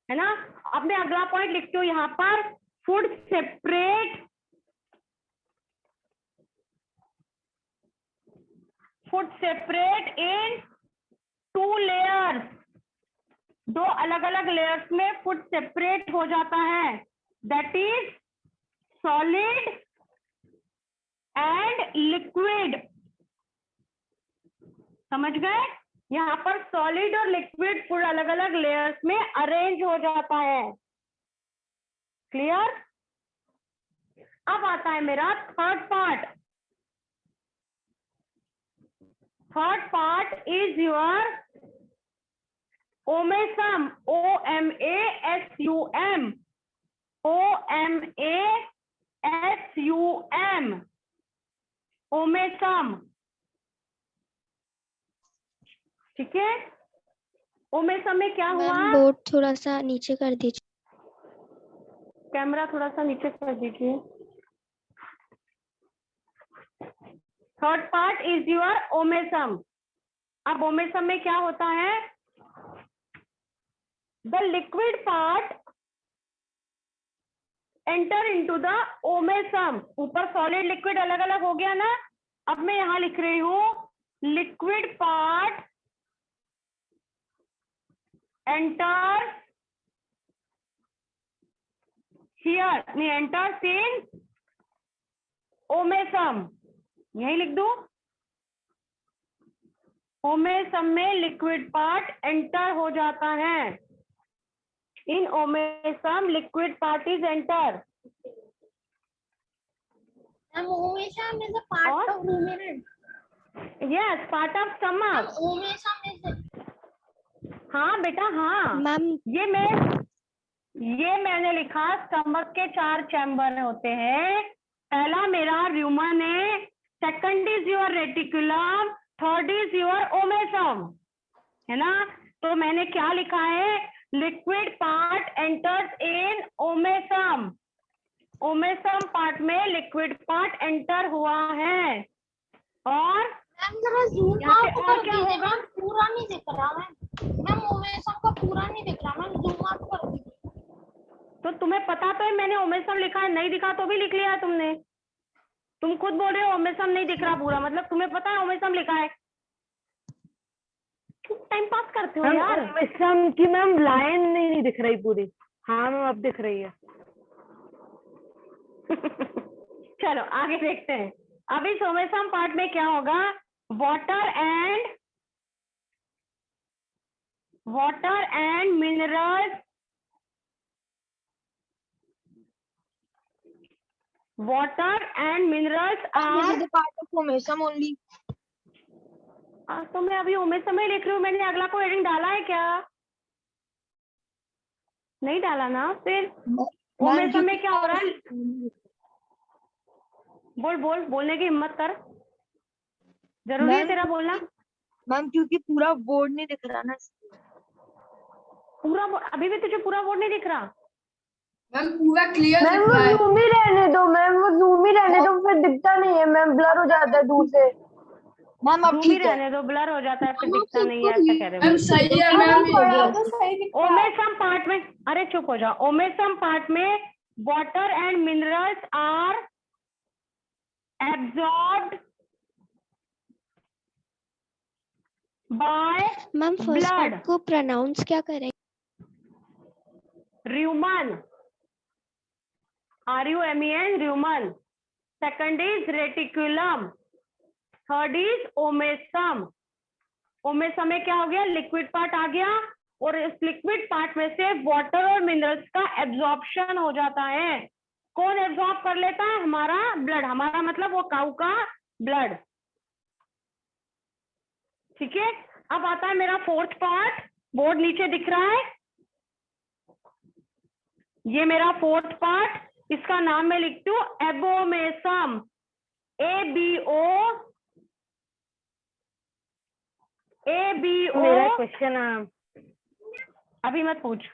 Speaker 2: है ना? अब मैं अगला पॉइंट लिखती हूँ यहाँ पर, फूड सेपरेट इन 2 लेयर्स। 2 अलग अलग लेयर्स में फूड सेपरेट हो जाता है, that is solid and liquid. समझ गए? यहाँ पर सॉलिड और लिक्विड फूड अलग अलग लेयर्स में अरेंज हो जाता है। क्लियर? अब आता है मेरा third part. Third part is your omasum, OMASUM, OMASUM, omasum. ठीक है? ओमेसम में क्या हुआ?
Speaker 1: मैम बोर्ड थोड़ा सा नीचे कर दीजिए।
Speaker 2: कैमरा थोड़ा सा नीचे कर दीजिए। Third part is your omasum. अब ओमेसम में क्या होता है? The liquid part enter into the omasum. ऊपर सॉलिड लिक्विड अलग अलग हो गया ना, अब मैं यहां लिख रही हूं लिक्विड पार्ट एंटर्स हियर, नहीं एंटर्स इन ओमेसम। यही लिख दूं, ओमेसम में लिक्विड पार्ट एंटर हो जाता है। In omasum liquid part is enter.
Speaker 7: Omasum is a part of ruminant.
Speaker 2: Yes, part of stomach.
Speaker 7: Omasum is
Speaker 2: हाँ बेटा हाँ,
Speaker 1: मैम
Speaker 2: ये मैंने लिखा, स्टमक के 4 चैम्बर होते हैं। पहला मेरा र्यूमन है, second is your reticulum, third is your omasum, है ना? तो मैंने क्या लिखा है? Liquid part enters in omasum. Omasum part में लिक्विड पार्ट एंटर हुआ है। और
Speaker 7: मैम जरा जूम
Speaker 2: यहाँ पे
Speaker 7: आउट
Speaker 2: और
Speaker 7: कर
Speaker 2: क्या
Speaker 7: दीजिए,
Speaker 2: होगा?
Speaker 7: मैम पूरा नहीं दिख रहा। मैम ओमेसम का पूरा नहीं दिख रहा, मैम जूम आउट कर दीजिए।
Speaker 2: तो तुम्हें पता तो है मैंने ओमेसम लिखा है, नहीं दिखा तो भी लिख लिया है तुमने। तुम खुद बोल रहे हो ओमेसम नहीं दिख रहा पूरा, मतलब तुम्हें पता है ओमेसम लिखा है। टाइम पास करते हो यार।
Speaker 6: ओमेसम की मैम लाइन नहीं दिख रही पूरी। हाँ मैम अब दिख रही है।
Speaker 2: चलो आगे देखते हैं। अब इस ओमेसम पार्ट में क्या होगा? Water and minerals, water and minerals are
Speaker 7: part of omasum only.
Speaker 2: तो मैं अभी ओमेसम में लिख रही हूँ, मैंने अगला को हेडिंग डाला है क्या? नहीं डाला ना। फिर ओमेसम में क्या हो रहा है? बोलने की हिम्मत कर, जरूरी है तेरा बोलना।
Speaker 7: मैम क्योंकि पूरा बोर्ड नहीं दिख रहा ना।
Speaker 2: पूरा अभी भी तुझे पूरा बोर्ड नहीं दिख रहा?
Speaker 4: मैम पूरा क्लियर
Speaker 6: मैम
Speaker 4: दिख
Speaker 6: वो
Speaker 4: रहा है।
Speaker 6: जूम ही रहने दो, मैम वो जूम ही रहने दो, फिर दिखता नहीं है मैम, ब्लर हो जाता है दूर से।
Speaker 7: मैम अब
Speaker 2: जूम ही
Speaker 7: ठीक है।
Speaker 2: रहने दो, ब्लर हो जाता है फिर दिखता नहीं है, ऐसा कह रहे
Speaker 4: मैम
Speaker 2: हो।
Speaker 4: सही है मैम।
Speaker 2: ओमेसम पार्ट में, अरे चुप हो जाओ। ओमेसम पार्ट में water and minerals are absorbed by
Speaker 1: ma'am first
Speaker 2: Blood.
Speaker 1: Part को प्रोनाउंस क्या करें?
Speaker 2: Rumen, RUMEN, rumen. Second is reticulum, third is omasum. Omasum में क्या हो गया? लिक्विड पार्ट आ गया और इस लिक्विड पार्ट में से वाटर और मिनरल्स का एब्जॉर्प्शन हो जाता है। कौन एब्जॉर्ब कर लेता है? हमारा ब्लड, हमारा मतलब वो काऊ का ब्लड। ठीक है, अब आता है मेरा फोर्थ पार्ट, बोर्ड नीचे दिख रहा है, ये मेरा फोर्थ पार्ट, इसका नाम मैं लिखती हूँ एबोमेसम, ABO।
Speaker 6: मेरा क्वेश्चन है,
Speaker 2: अभी मत पूछ।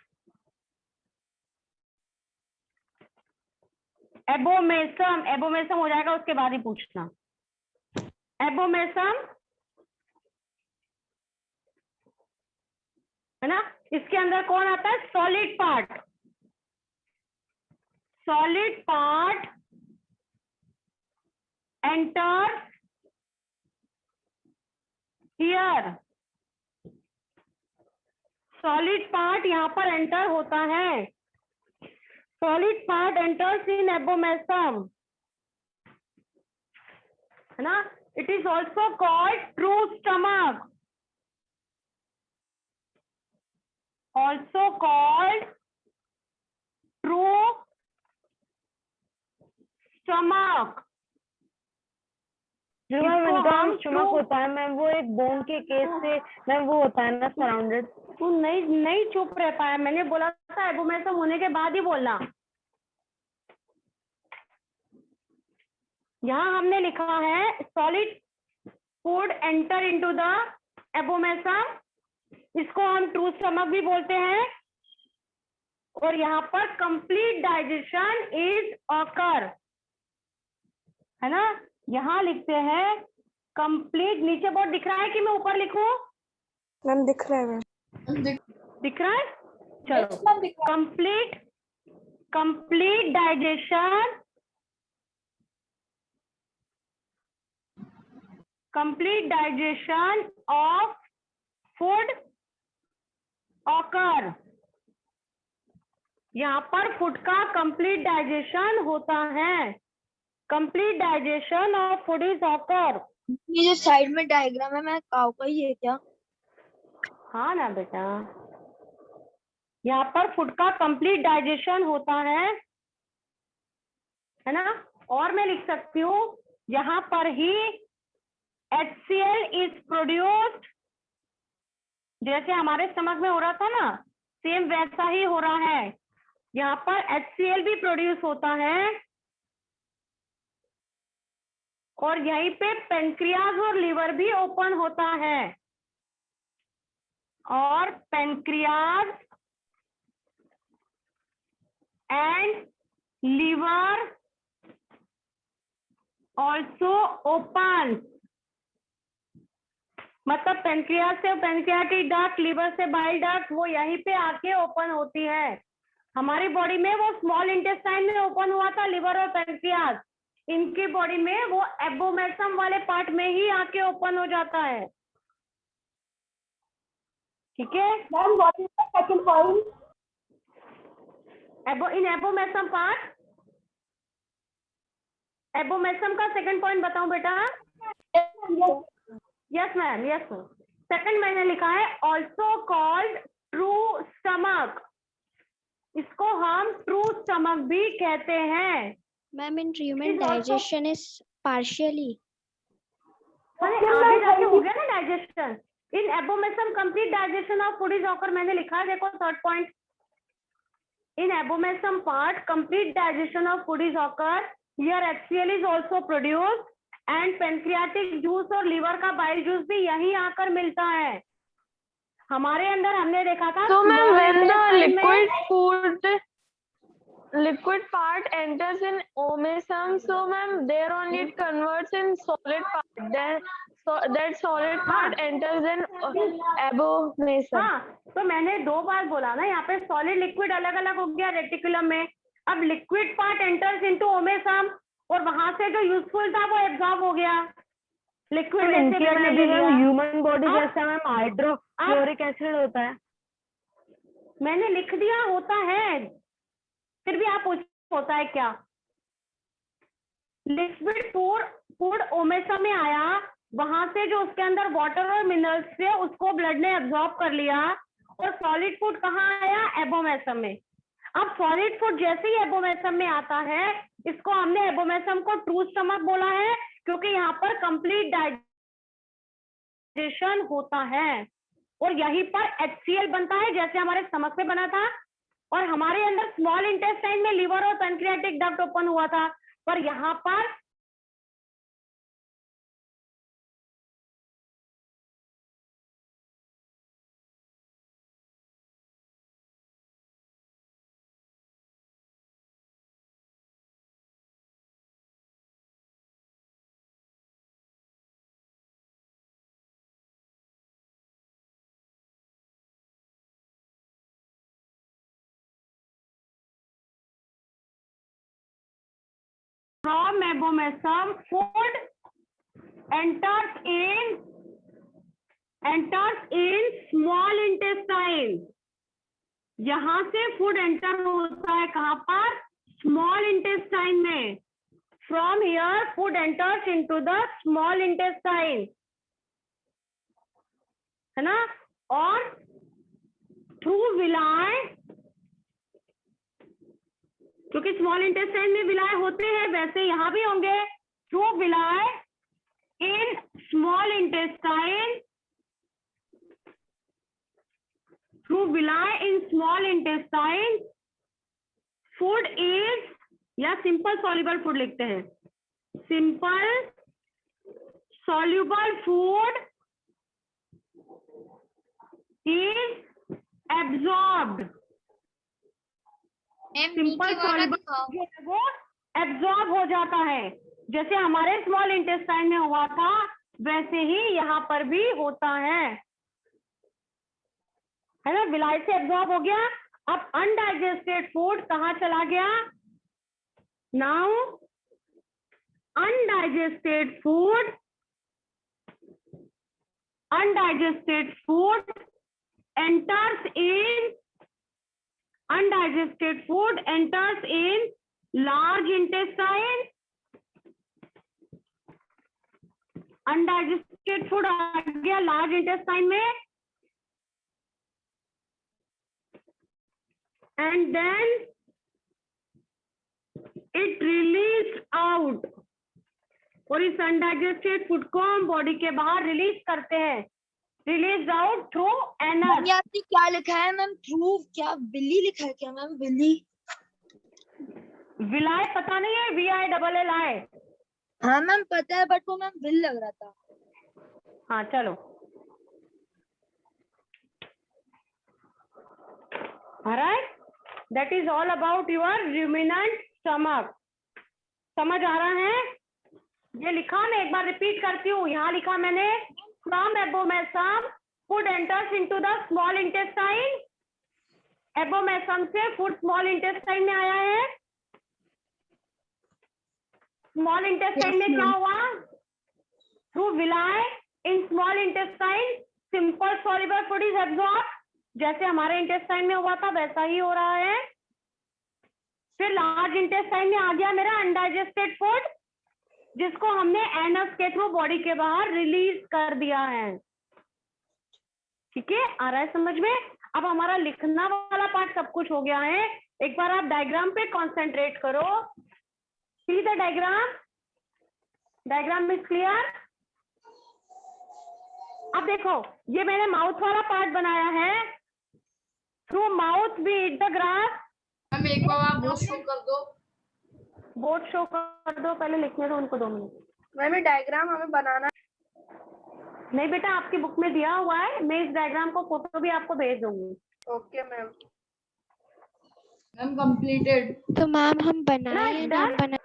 Speaker 2: एबोमेसम, एबोमेसम हो जाएगा उसके बाद ही पूछना। एबोमेसम है ना, इसके अंदर कौन आता है? Solid part. Solid part enters here. Solid part यहाँ पर एंटर होता है। Solid part enters in abomasum, है ना। It is also called true stomach, also called true stomach.
Speaker 6: जो मैम इनका स्टमक होता है मैम, वो एक बोन के केस से मैम वो होता है ना सराउंडेड।
Speaker 2: तू नहीं चुप रह पाया, मैंने बोला था एबोमेसम होने के बाद ही बोलना। यहाँ हमने लिखा है solid food enter into the abomasum, इसको हम ट्रू स्टमक भी बोलते हैं। और यहाँ पर कंप्लीट डाइजेशन इज ऑकर, है ना। यहाँ लिखते हैं कंप्लीट, नीचे बोर्ड दिख रहा है कि मैं ऊपर लिखूं?
Speaker 8: मैम दिख रहा है मैम।
Speaker 2: दिख रहा है, चलो। Complete digestion, complete digestion of food occur. यहाँ पर फूड का कंप्लीट डाइजेशन होता है। Complete digestion of food is occur.
Speaker 7: ये जो साइड में डायग्राम है मैं काऊ का ही है क्या?
Speaker 2: हाँ ना बेटा, यहाँ पर फूड का कंप्लीट डाइजेशन होता है ना। और मैं लिख सकती हूँ यहाँ पर ही HCl इज प्रोड्यूस्ड, जैसे हमारे स्टमक में हो रहा था ना, सेम वैसा ही हो रहा है। यहाँ पर HCl भी प्रोड्यूस होता है और यहीं पे पेनक्रियाज और लीवर भी ओपन होता है। और pancreas and liver also open, मतलब पेनक्रियाज से पेनक्रियाटिक डक्ट, लीवर से बाइल डक्ट, वो यहीं पे आके ओपन होती है। हमारी बॉडी में वो स्मॉल इंटेस्टाइन में ओपन हुआ था लिवर और पेनक्रियाज, इनकी बॉडी में वो एबोमेसम वाले पार्ट में ही आके ओपन हो जाता है। ठीक है ma'am, what is the second point? In abomasum part, abomasum का सेकंड पॉइंट बताऊं बेटा? Yes ma'am, yes ma'am. Second मैंने लिखा है ऑल्सो कॉल्ड ट्रू स्टमक, इसको हम ट्रू स्टमक भी कहते हैं।
Speaker 1: Ma'am in human digestion is partially,
Speaker 2: आगे जाके हो गया ना digestion. In abomasum complete digestion of food is occur, मैंने लिखा है देखो third point. In abomasum part complete digestion of food is occur, here HCl is also produced and pancreatic juice और लीवर का बाइल जूस भी यहीं आकर मिलता है। हमारे अंदर हमने देखा था
Speaker 9: So ma'am, when the liquid part enters in omesum, so ma'am there only it converts in solid part. Then so that solid part enters in abomesum.
Speaker 2: हाँ, तो मैंने दो बार बोला ना, यहाँ पे सॉलिड लिक्विड अलग अलग हो गया रेटिकुलम में। अब liquid part enters into omasum और वहां से जो यूजफुल था वो एब्जॉर्ब हो गया। लिक्विड
Speaker 6: ह्यूमन बॉडी जैसा मैम हाइड्रोक्लोरिक एसिड होता है,
Speaker 2: मैंने लिख दिया होता है, फिर भी आप होता है क्या? लिक्विड फूड ओमेसम में आया, वहां से जो उसके अंदर वाटर और मिनरल्स थे उसको ब्लड ने एब्जॉर्ब कर लिया और सॉलिड फूड कहाँ आया? एबोमेसम में। अब सॉलिड फूड जैसे ही एबोमेसम में आता है, इसको हमने एबोमेसम को ट्रू स्टमक बोला है, क्योंकि यहाँ पर कंप्लीट डाइजेशन होता है और यहीं पर HCl बनता है, जैसे हमारे स्टमक में बना था। और हमारे अंदर स्मॉल इंटेस्टाइन में लिवर और पैनक्रियाटिक डक्ट ओपन हुआ था, पर यहाँ पर from abomasum food enters in small intestine। यहां से फूड एंटर होता है कहां पर? स्मॉल इंटेस्टाइन में। From here food enters into the small intestine, है ना। और थ्रू विलाई, क्योंकि स्मॉल इंटेस्टाइन में विलाय होते हैं, वैसे यहाँ भी होंगे। Through विलाय in small intestine, through विलाय in small intestine food is, या सिंपल सॉल्युबल फूड लिखते हैं, simple soluble food is absorbed. Simple soluble वो एब्जॉर्ब हो जाता है, जैसे हमारे स्मॉल इंटेस्टाइन में हुआ था वैसे ही यहाँ पर भी होता है ना। विलाय से एब्जॉर्ब हो गया। अब अनडाइजेस्टेड फूड कहाँ चला गया? Now undigested food enters in large intestine। Undigested food आ गया लार्ज इंटेस्टाइन में, and then it release out. और इस अनडाइजेस्टेड फूड को हम बॉडी के बाहर रिलीज करते हैं, रिलीज आउट थ्रू एनस।
Speaker 7: आपने क्या लिखा है मैम? थ्रू क्या विली लिखा है क्या मैम? विली,
Speaker 2: विलाय पता नहीं है, VILLI।
Speaker 7: हाँ मैम पता है, बट वो मैम विल लग रहा था।
Speaker 2: हाँ चलो, alright, that is all about your ruminant stomach। समझ आ रहा है? ये लिखा, मैं एक बार रिपीट करती हूँ। यहाँ लिखा मैंने, from abomasum food enters into the small intestine। abomasum से फूड स्मॉल इंटेस्टाइन में आया है। स्मॉल इंटेस्टाइन में क्या हुआ? Through विलाय in small intestine simple soluble food is absorb. जैसे हमारे इंटेस्टाइन में हुआ था वैसा ही हो रहा है। फिर लार्ज इंटेस्टाइन में आ गया मेरा अनडाइजेस्टेड फूड, जिसको हमने एनस के थ्रू बॉडी के बाहर रिलीज कर दिया है। ठीक है, आ रहा है समझ में? अब हमारा लिखना वाला पार्ट सब कुछ हो गया है। एक बार आप डायग्राम पे कंसंट्रेट करो। See the diagram is clear? अब देखो, ये मैंने माउथ वाला पार्ट बनाया है। Through mouth we eat the grass.
Speaker 4: हम एक बार आप बोर्ड शो कर दो।
Speaker 2: बोर्ड शो कर दो, पहले लिखने दो उनको 2 मिनट।
Speaker 8: मैम डायग्राम हमें बनाना
Speaker 2: नहीं बेटा, आपकी बुक में दिया हुआ है, मैं इस डायग्राम को फोटो भी आपको भेज दूंगी।
Speaker 8: Okay ma'am.
Speaker 4: Ma'am completed.
Speaker 1: तो मैम हम बनाए ना बना।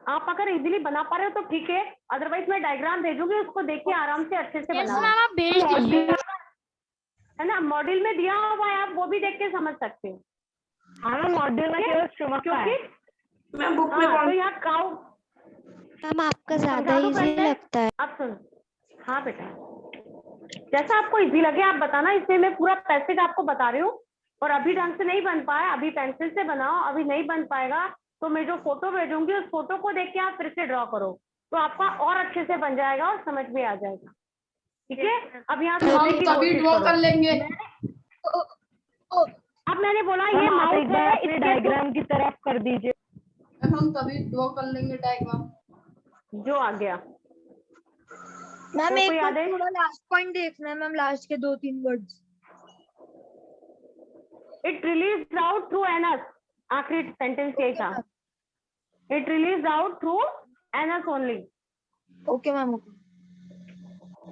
Speaker 2: आप अगर इजीली बना पा रहे हो तो ठीक है, अदरवाइज मैं डायग्राम भेजूंगी, उसको देख के आराम से अच्छे से बना।
Speaker 3: आप भेज दीजिए,
Speaker 2: है ना, मॉड्यूल में दिया हुआ है, आप वो भी देख के समझ सकते हैं।
Speaker 6: हाँ मॉड्यूल में केवल स्टमक का है।
Speaker 4: मैम बुक में
Speaker 2: तो यहाँ काउ
Speaker 1: मैम आपका ज्यादा इजी लगता है।
Speaker 2: आप सुनो। हाँ बेटा, जैसा आपको इजी लगे आप बताना। इसमें मैं पूरा पैसेज आपको बता रही हूँ, और अभी ढंग से नहीं बन पाया, अभी पेंसिल से बनाओ। अभी नहीं बन पाएगा तो मैं जो फोटो भेजूंगी उस फोटो को देख के आप फिर से ड्रॉ करो, तो आपका और अच्छे से बन जाएगा और समझ में आ जाएगा। ठीक है, अब यहाँ
Speaker 4: हम तभी ड्रॉ कर लेंगे।
Speaker 2: अब अब मैंने बोला ये
Speaker 6: मैम आप
Speaker 2: माउथ
Speaker 6: एक बार
Speaker 2: है,
Speaker 6: अपने
Speaker 2: इसके
Speaker 6: डायग्राम की तरफ कर दीजिए।
Speaker 4: मैम हम तभी ड्रॉ कर लेंगे डायग्राम।
Speaker 2: जो आ गया
Speaker 7: मैम
Speaker 2: तो
Speaker 7: एक
Speaker 2: कोई याद
Speaker 7: बार
Speaker 2: है?
Speaker 7: थोड़ा लास्ट पॉइंट देखना है मैम, लास्ट के 2-3 words.
Speaker 2: It release out through anus, आखिरी सेंटेंस यही था, it release out through anus only.
Speaker 7: Okay ma'am.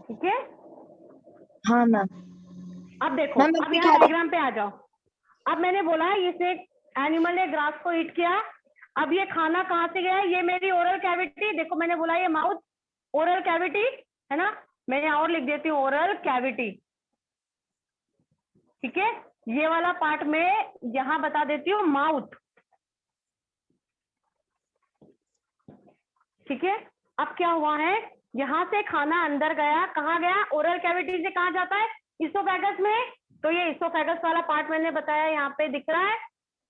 Speaker 2: ठीक है,
Speaker 7: हाँ मैम।
Speaker 2: अब देखो,
Speaker 7: मैम,
Speaker 2: अब
Speaker 7: अभी
Speaker 2: यहाँ
Speaker 7: क्या-
Speaker 2: डायग्राम पे आ जाओ। अब मैंने बोला इसे एनिमल ने ग्रास को ईट किया, अब ये खाना कहाँ से गया? ये मेरी ओरल कैविटी, देखो मैंने बोला ये माउथ ओरल कैविटी है ना, मैं यहाँ और लिख देती हूँ ओरल कैविटी। ठीक है, ये वाला पार्ट में यहाँ बता देती हूँ माउथ। ठीक है, अब क्या हुआ है, यहाँ से खाना अंदर गया, कहाँ गया? ओरल कैविटी से कहाँ जाता है? इसोफेगस में। तो ये इसोफेगस वाला पार्ट मैंने बताया, यहाँ पे दिख रहा है,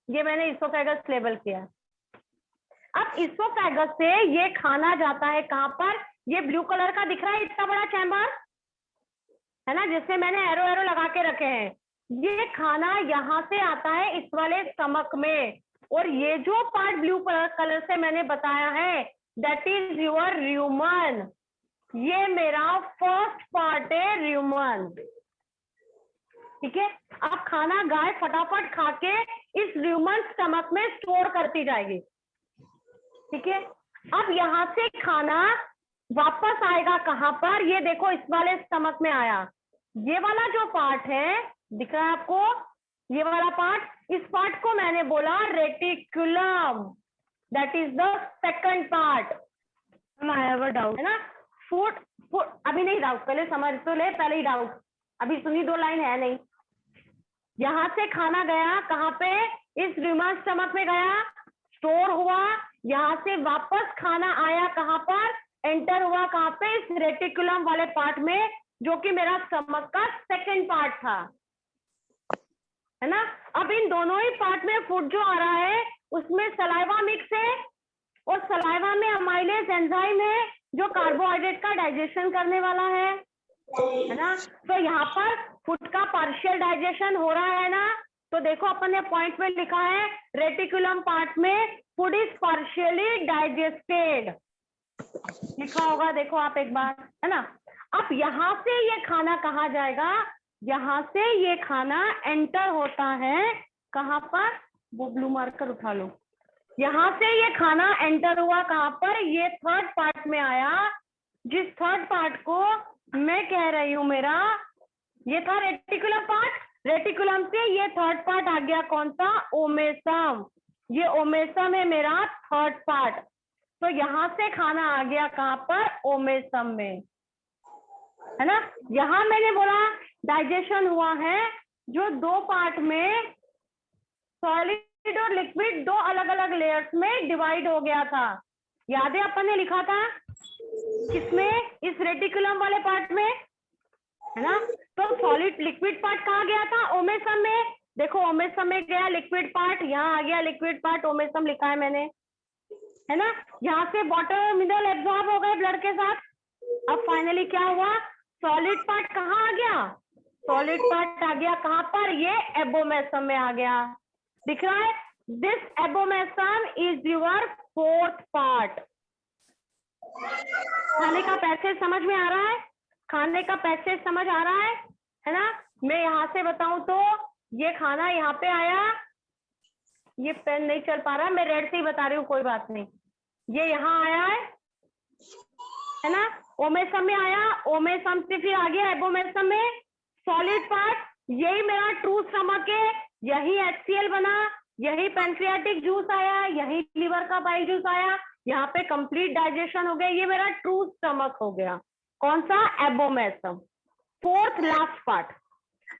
Speaker 2: ये मैंने इसोफेगस लेबल किया। अब इसोफेगस से ये खाना जाता है कहाँ पर? ये ब्लू कलर का दिख रहा है इतना बड़ा चैम्बर है ना, जिससे मैंने एरो एरो लगा के रखे हैं। ये खाना यहाँ से आता है इस वाले स्टमक में, और ये जो पार्ट ब्लू कलर से मैंने बताया है दैट इज योर र्यूमन। ये मेरा फर्स्ट पार्ट है र्यूमन। ठीक है, अब खाना गाय फटाफट खा के इस र्यूमन स्टमक में स्टोर करती जाएगी। ठीक है, अब यहाँ से खाना वापस आएगा कहाँ पर? ये देखो इस वाले स्टमक में आया, ये वाला जो पार्ट है दिख रहा है आपको, ये वाला पार्ट, इस पार्ट को मैंने बोला reticulum, that is the second part.
Speaker 6: I have a doubt
Speaker 2: है ना, फूड अभी नहीं डाउट, पहले समझ तो ले, पहले ही डाउट, अभी सुनी 2 लाइन है नहीं। यहाँ से खाना गया कहाँ पे? इस र्यूमन स्टमक में गया, स्टोर हुआ, यहाँ से वापस खाना आया कहाँ पर? एंटर हुआ कहाँ पे? इस रेटिकुलम वाले पार्ट में, जो कि मेरा स्टमक का सेकंड पार्ट था, है ना। अब इन दोनों ही पार्ट में फूड जो आ रहा है उसमें सलाइवा मिक्स है, और सलाइवा में अमाइलेज एंजाइम है जो कार्बोहाइड्रेट का डाइजेशन करने वाला है ना। तो यहाँ पर फूड का पार्शियल डाइजेशन हो रहा है ना, तो देखो अपन ने पॉइंट में लिखा है रेटिकुलम पार्ट में फूड इज पार्शियली डाइजेस्टेड, लिखा होगा, देखो आप एक बार, है ना। अब यहाँ से ये खाना कहाँ जाएगा? यहाँ से ये खाना एंटर होता है कहाँ पर? वो ब्लू मार्कर उठा लो। यहाँ से ये खाना एंटर हुआ कहाँ पर? ये थर्ड पार्ट में आया, जिस थर्ड पार्ट को मैं कह रही हूँ मेरा, ये था रेटिकुलम पार्ट, रेटिकुलम से ये थर्ड पार्ट आ गया कौन सा? ओमेसम। ये ओमेसम है मेरा थर्ड पार्ट, तो यहाँ से खाना आ गया कहाँ पर? ओमेसम में, है ना। यहाँ मैंने बोला डाइजेशन हुआ है जो 2 पार्ट में सॉलिड और लिक्विड 2 अलग अलग लेयर्स में डिवाइड हो गया था, याद है अपन ने लिखा था किसमें? इस रेटिकुलम वाले पार्ट में, है ना। तो सॉलिड लिक्विड पार्ट कहाँ गया था? ओमेसम में। देखो ओमेसम में गया लिक्विड पार्ट, यहाँ आ गया लिक्विड पार्ट, ओमेसम लिखा है मैंने, है ना। यहाँ से वाटर मिनरल एब्जॉर्ब हो गए ब्लड के साथ। अब फाइनली क्या हुआ? सॉलिड पार्ट कहाँ आ गया? सॉलिड पार्ट आ गया कहाँ पर? ये एबोमेसम में आ गया, दिख रहा है। This abomasum is your fourth part. खाने का पैसेज समझ में आ रहा है? खाने का पैसेज समझ आ रहा है ना। मैं यहाँ से बताऊं तो ये खाना यहाँ पे आया, ये पेन नहीं चल पा रहा, मैं रेड से ही बता रही हूँ, कोई बात नहीं। ये यहाँ आया है ना, ओमेसम में आया, ओमेसम से फिर आ गया एबोमेसम में। सॉलिड पार्ट, यही मेरा ट्रू स्टमक है, यही HCl बना, यही पैंक्रियाटिक जूस आया, यही लीवर का बाइल जूस आया, यहाँ पे कंप्लीट डाइजेशन हो गया, ये मेरा ट्रू स्टमक हो गया। कौन सा? Abomasum, fourth last part.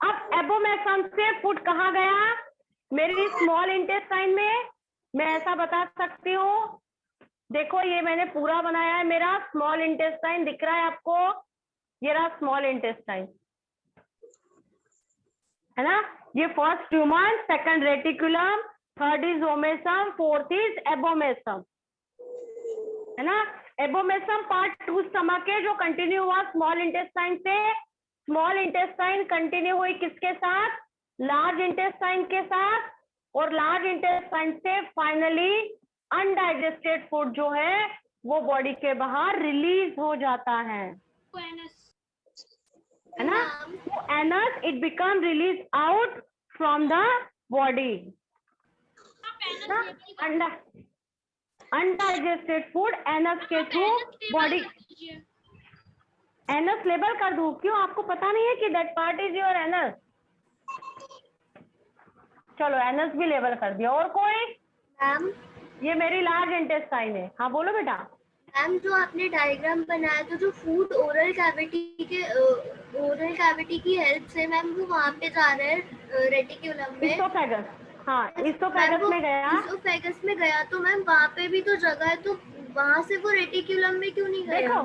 Speaker 2: अब एबोमेसम से फूड कहाँ गया? मेरी स्मॉल इंटेस्टाइन में। मैं ऐसा बता सकती हूँ, देखो ये मैंने पूरा बनाया है, मेरा स्मॉल इंटेस्टाइन दिख रहा है आपको, ये रहा स्मॉल इंटेस्टाइन, है ना। ये first human, second reticulum, third is omasum, fourth is abomasum, है ना। एबोमेसम पार्ट 2 स्टमक है जो कंटिन्यू हुआ स्मॉल इंटेस्टाइन से। स्मॉल इंटेस्टाइन कंटिन्यू हुई किसके साथ? लार्ज इंटेस्टाइन के साथ, और लार्ज इंटेस्टाइन से फाइनली अनडाइजेस्टेड फूड जो है वो बॉडी के बाहर रिलीज हो जाता है ना? तो anus it become release out from the body ना? अनडाइजेस्टेड फूड एनस के थ्रू बॉडी, एनस लेबल कर दूं? क्यों, आपको पता नहीं है कि that part is your anus? चलो एनस भी लेबल कर दिया। और कोई?
Speaker 1: मैम
Speaker 2: ये मेरी लार्ज इंटेस्टाइन है। हाँ बोलो बेटा।
Speaker 1: मैम जो आपने डायग्राम बनाया तो जो फूड ओरल कैविटी की हेल्प से मैम वो वहाँ पे जा रहे हैं रेटिक्यूलम में।
Speaker 2: इसोफेगस, हाँ इसोफेगस में गया।
Speaker 1: इसोफेगस में गया तो मैम वहाँ पे भी तो जगह है, तो वहाँ से वो रेटिक्यूलम में क्यों नहीं गया?
Speaker 2: देखो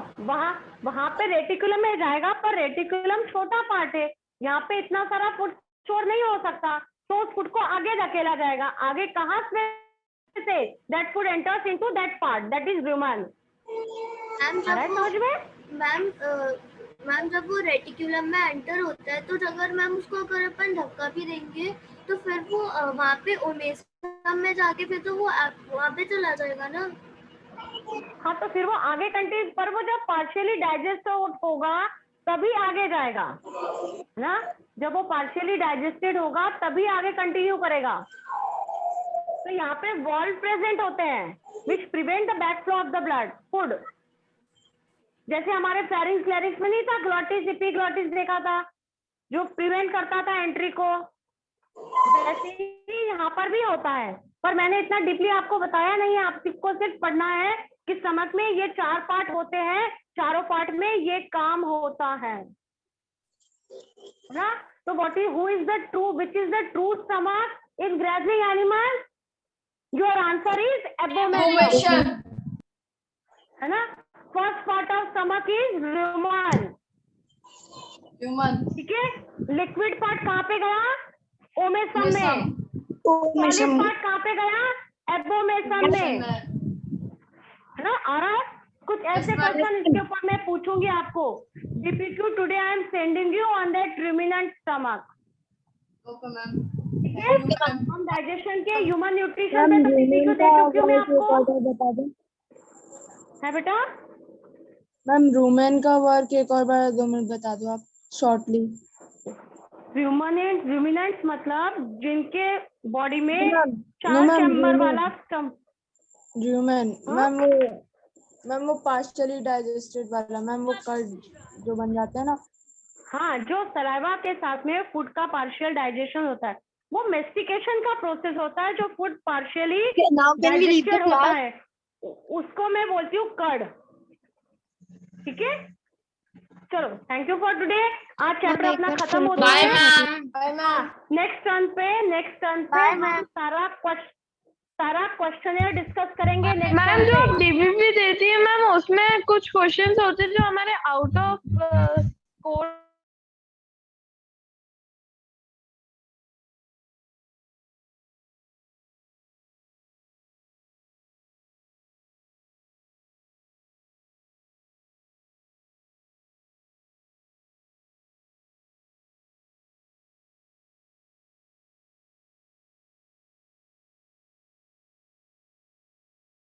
Speaker 2: वहाँ पे रेटिकुलम में जाएगा, पर रेटिकुलम छोटा पार्ट है, यहाँ पे इतना सारा फूड स्टोर नहीं हो सकता, तो उस फूड को आगे धकेला जाएगा। आगे कहाँ से? That food enters into that part, that is human. समझ में?
Speaker 1: मैम जब वो रेटिक्यूलम में एंटर होता है तो अगर मैम उसको अगर अपन धक्का भी देंगे तो फिर वो वहाँ पे ओमेसम में जाके फिर तो वो वहाँ पे चला जाएगा ना?
Speaker 2: हाँ तो फिर वो आगे कंटिन्यू, पर वो जब पार्शियली डाइजेस्ट होगा तभी आगे जाएगा ना? जब वो पार्शियली डाइजेस्टेड होगा तभी आगे कंटिन्यू करेगा। तो यहाँ पे वॉल्व प्रेजेंट होते हैं which prevent the back flow of the blood food. जैसे हमारे फेरिंग्स क्लैरिंग्स में नहीं था ग्लॉटिस एपिग्लॉटिस देखा था, जो प्रिवेंट करता था एंट्री को, वैसे ही यहाँ पर भी होता है। पर मैंने इतना डीपली आपको बताया नहीं है, आपको सिर्फ पढ़ना है कि स्टमक में ये 4 पार्ट होते हैं, चारों पार्ट में ये काम होता है ना? तो what is who is the true, which is the true stomach in grazing animal? Your answer is abomasum, है ना? First part of stomach is human, ठीक है? लिक्विड पार्ट कहाँ पे गया? ओमेसम में। सॉलिड पार्ट कहाँ पे गया? एबोमेसन में, है ना? और कुछ ऐसे क्वेश्चन इसके ऊपर मैं पूछूंगी आपको। DPQ today I am sending you on that ruminant stomach, ठीक है? हम डाइजेशन के ह्यूमन न्यूट्रिशन पे तो डीपीक्यू दे चुकी हूँ मैं आपको,
Speaker 7: बता दो
Speaker 2: है बेटा?
Speaker 7: मैम। रूमेन का वर्क एक और बार 2 मिनट बता दो आप शॉर्टली।
Speaker 2: रूमिनेंट्स मतलब जिनके बॉडी में 4 चैम्बर वाला
Speaker 7: रूमेन मैम वो पार्शियली डाइजेस्टेड वाला मैम, वो कर्ड जो बन जाता है ना।
Speaker 2: हाँ, जो सलाइवा के साथ में फूड का पार्शियल डाइजेशन होता है, वो मेस्टिकेशन का प्रोसेस होता है। जो फूड पार्शियली डाइजेस्टेड होता है उसको मैं बोलती हूँ कर्ड, ठीक है? चलो थैंक यू फॉर टुडे। आज चैप्टर अपना खत्म होता है। नेक्स्ट टर्न पे हम सारा क्वेश्चन डिस्कस करेंगे।
Speaker 9: मैम जो आप डीबीपी देती है मैम, उसमें कुछ क्वेश्चंस होते हैं जो हमारे आउट ऑफ कोर्स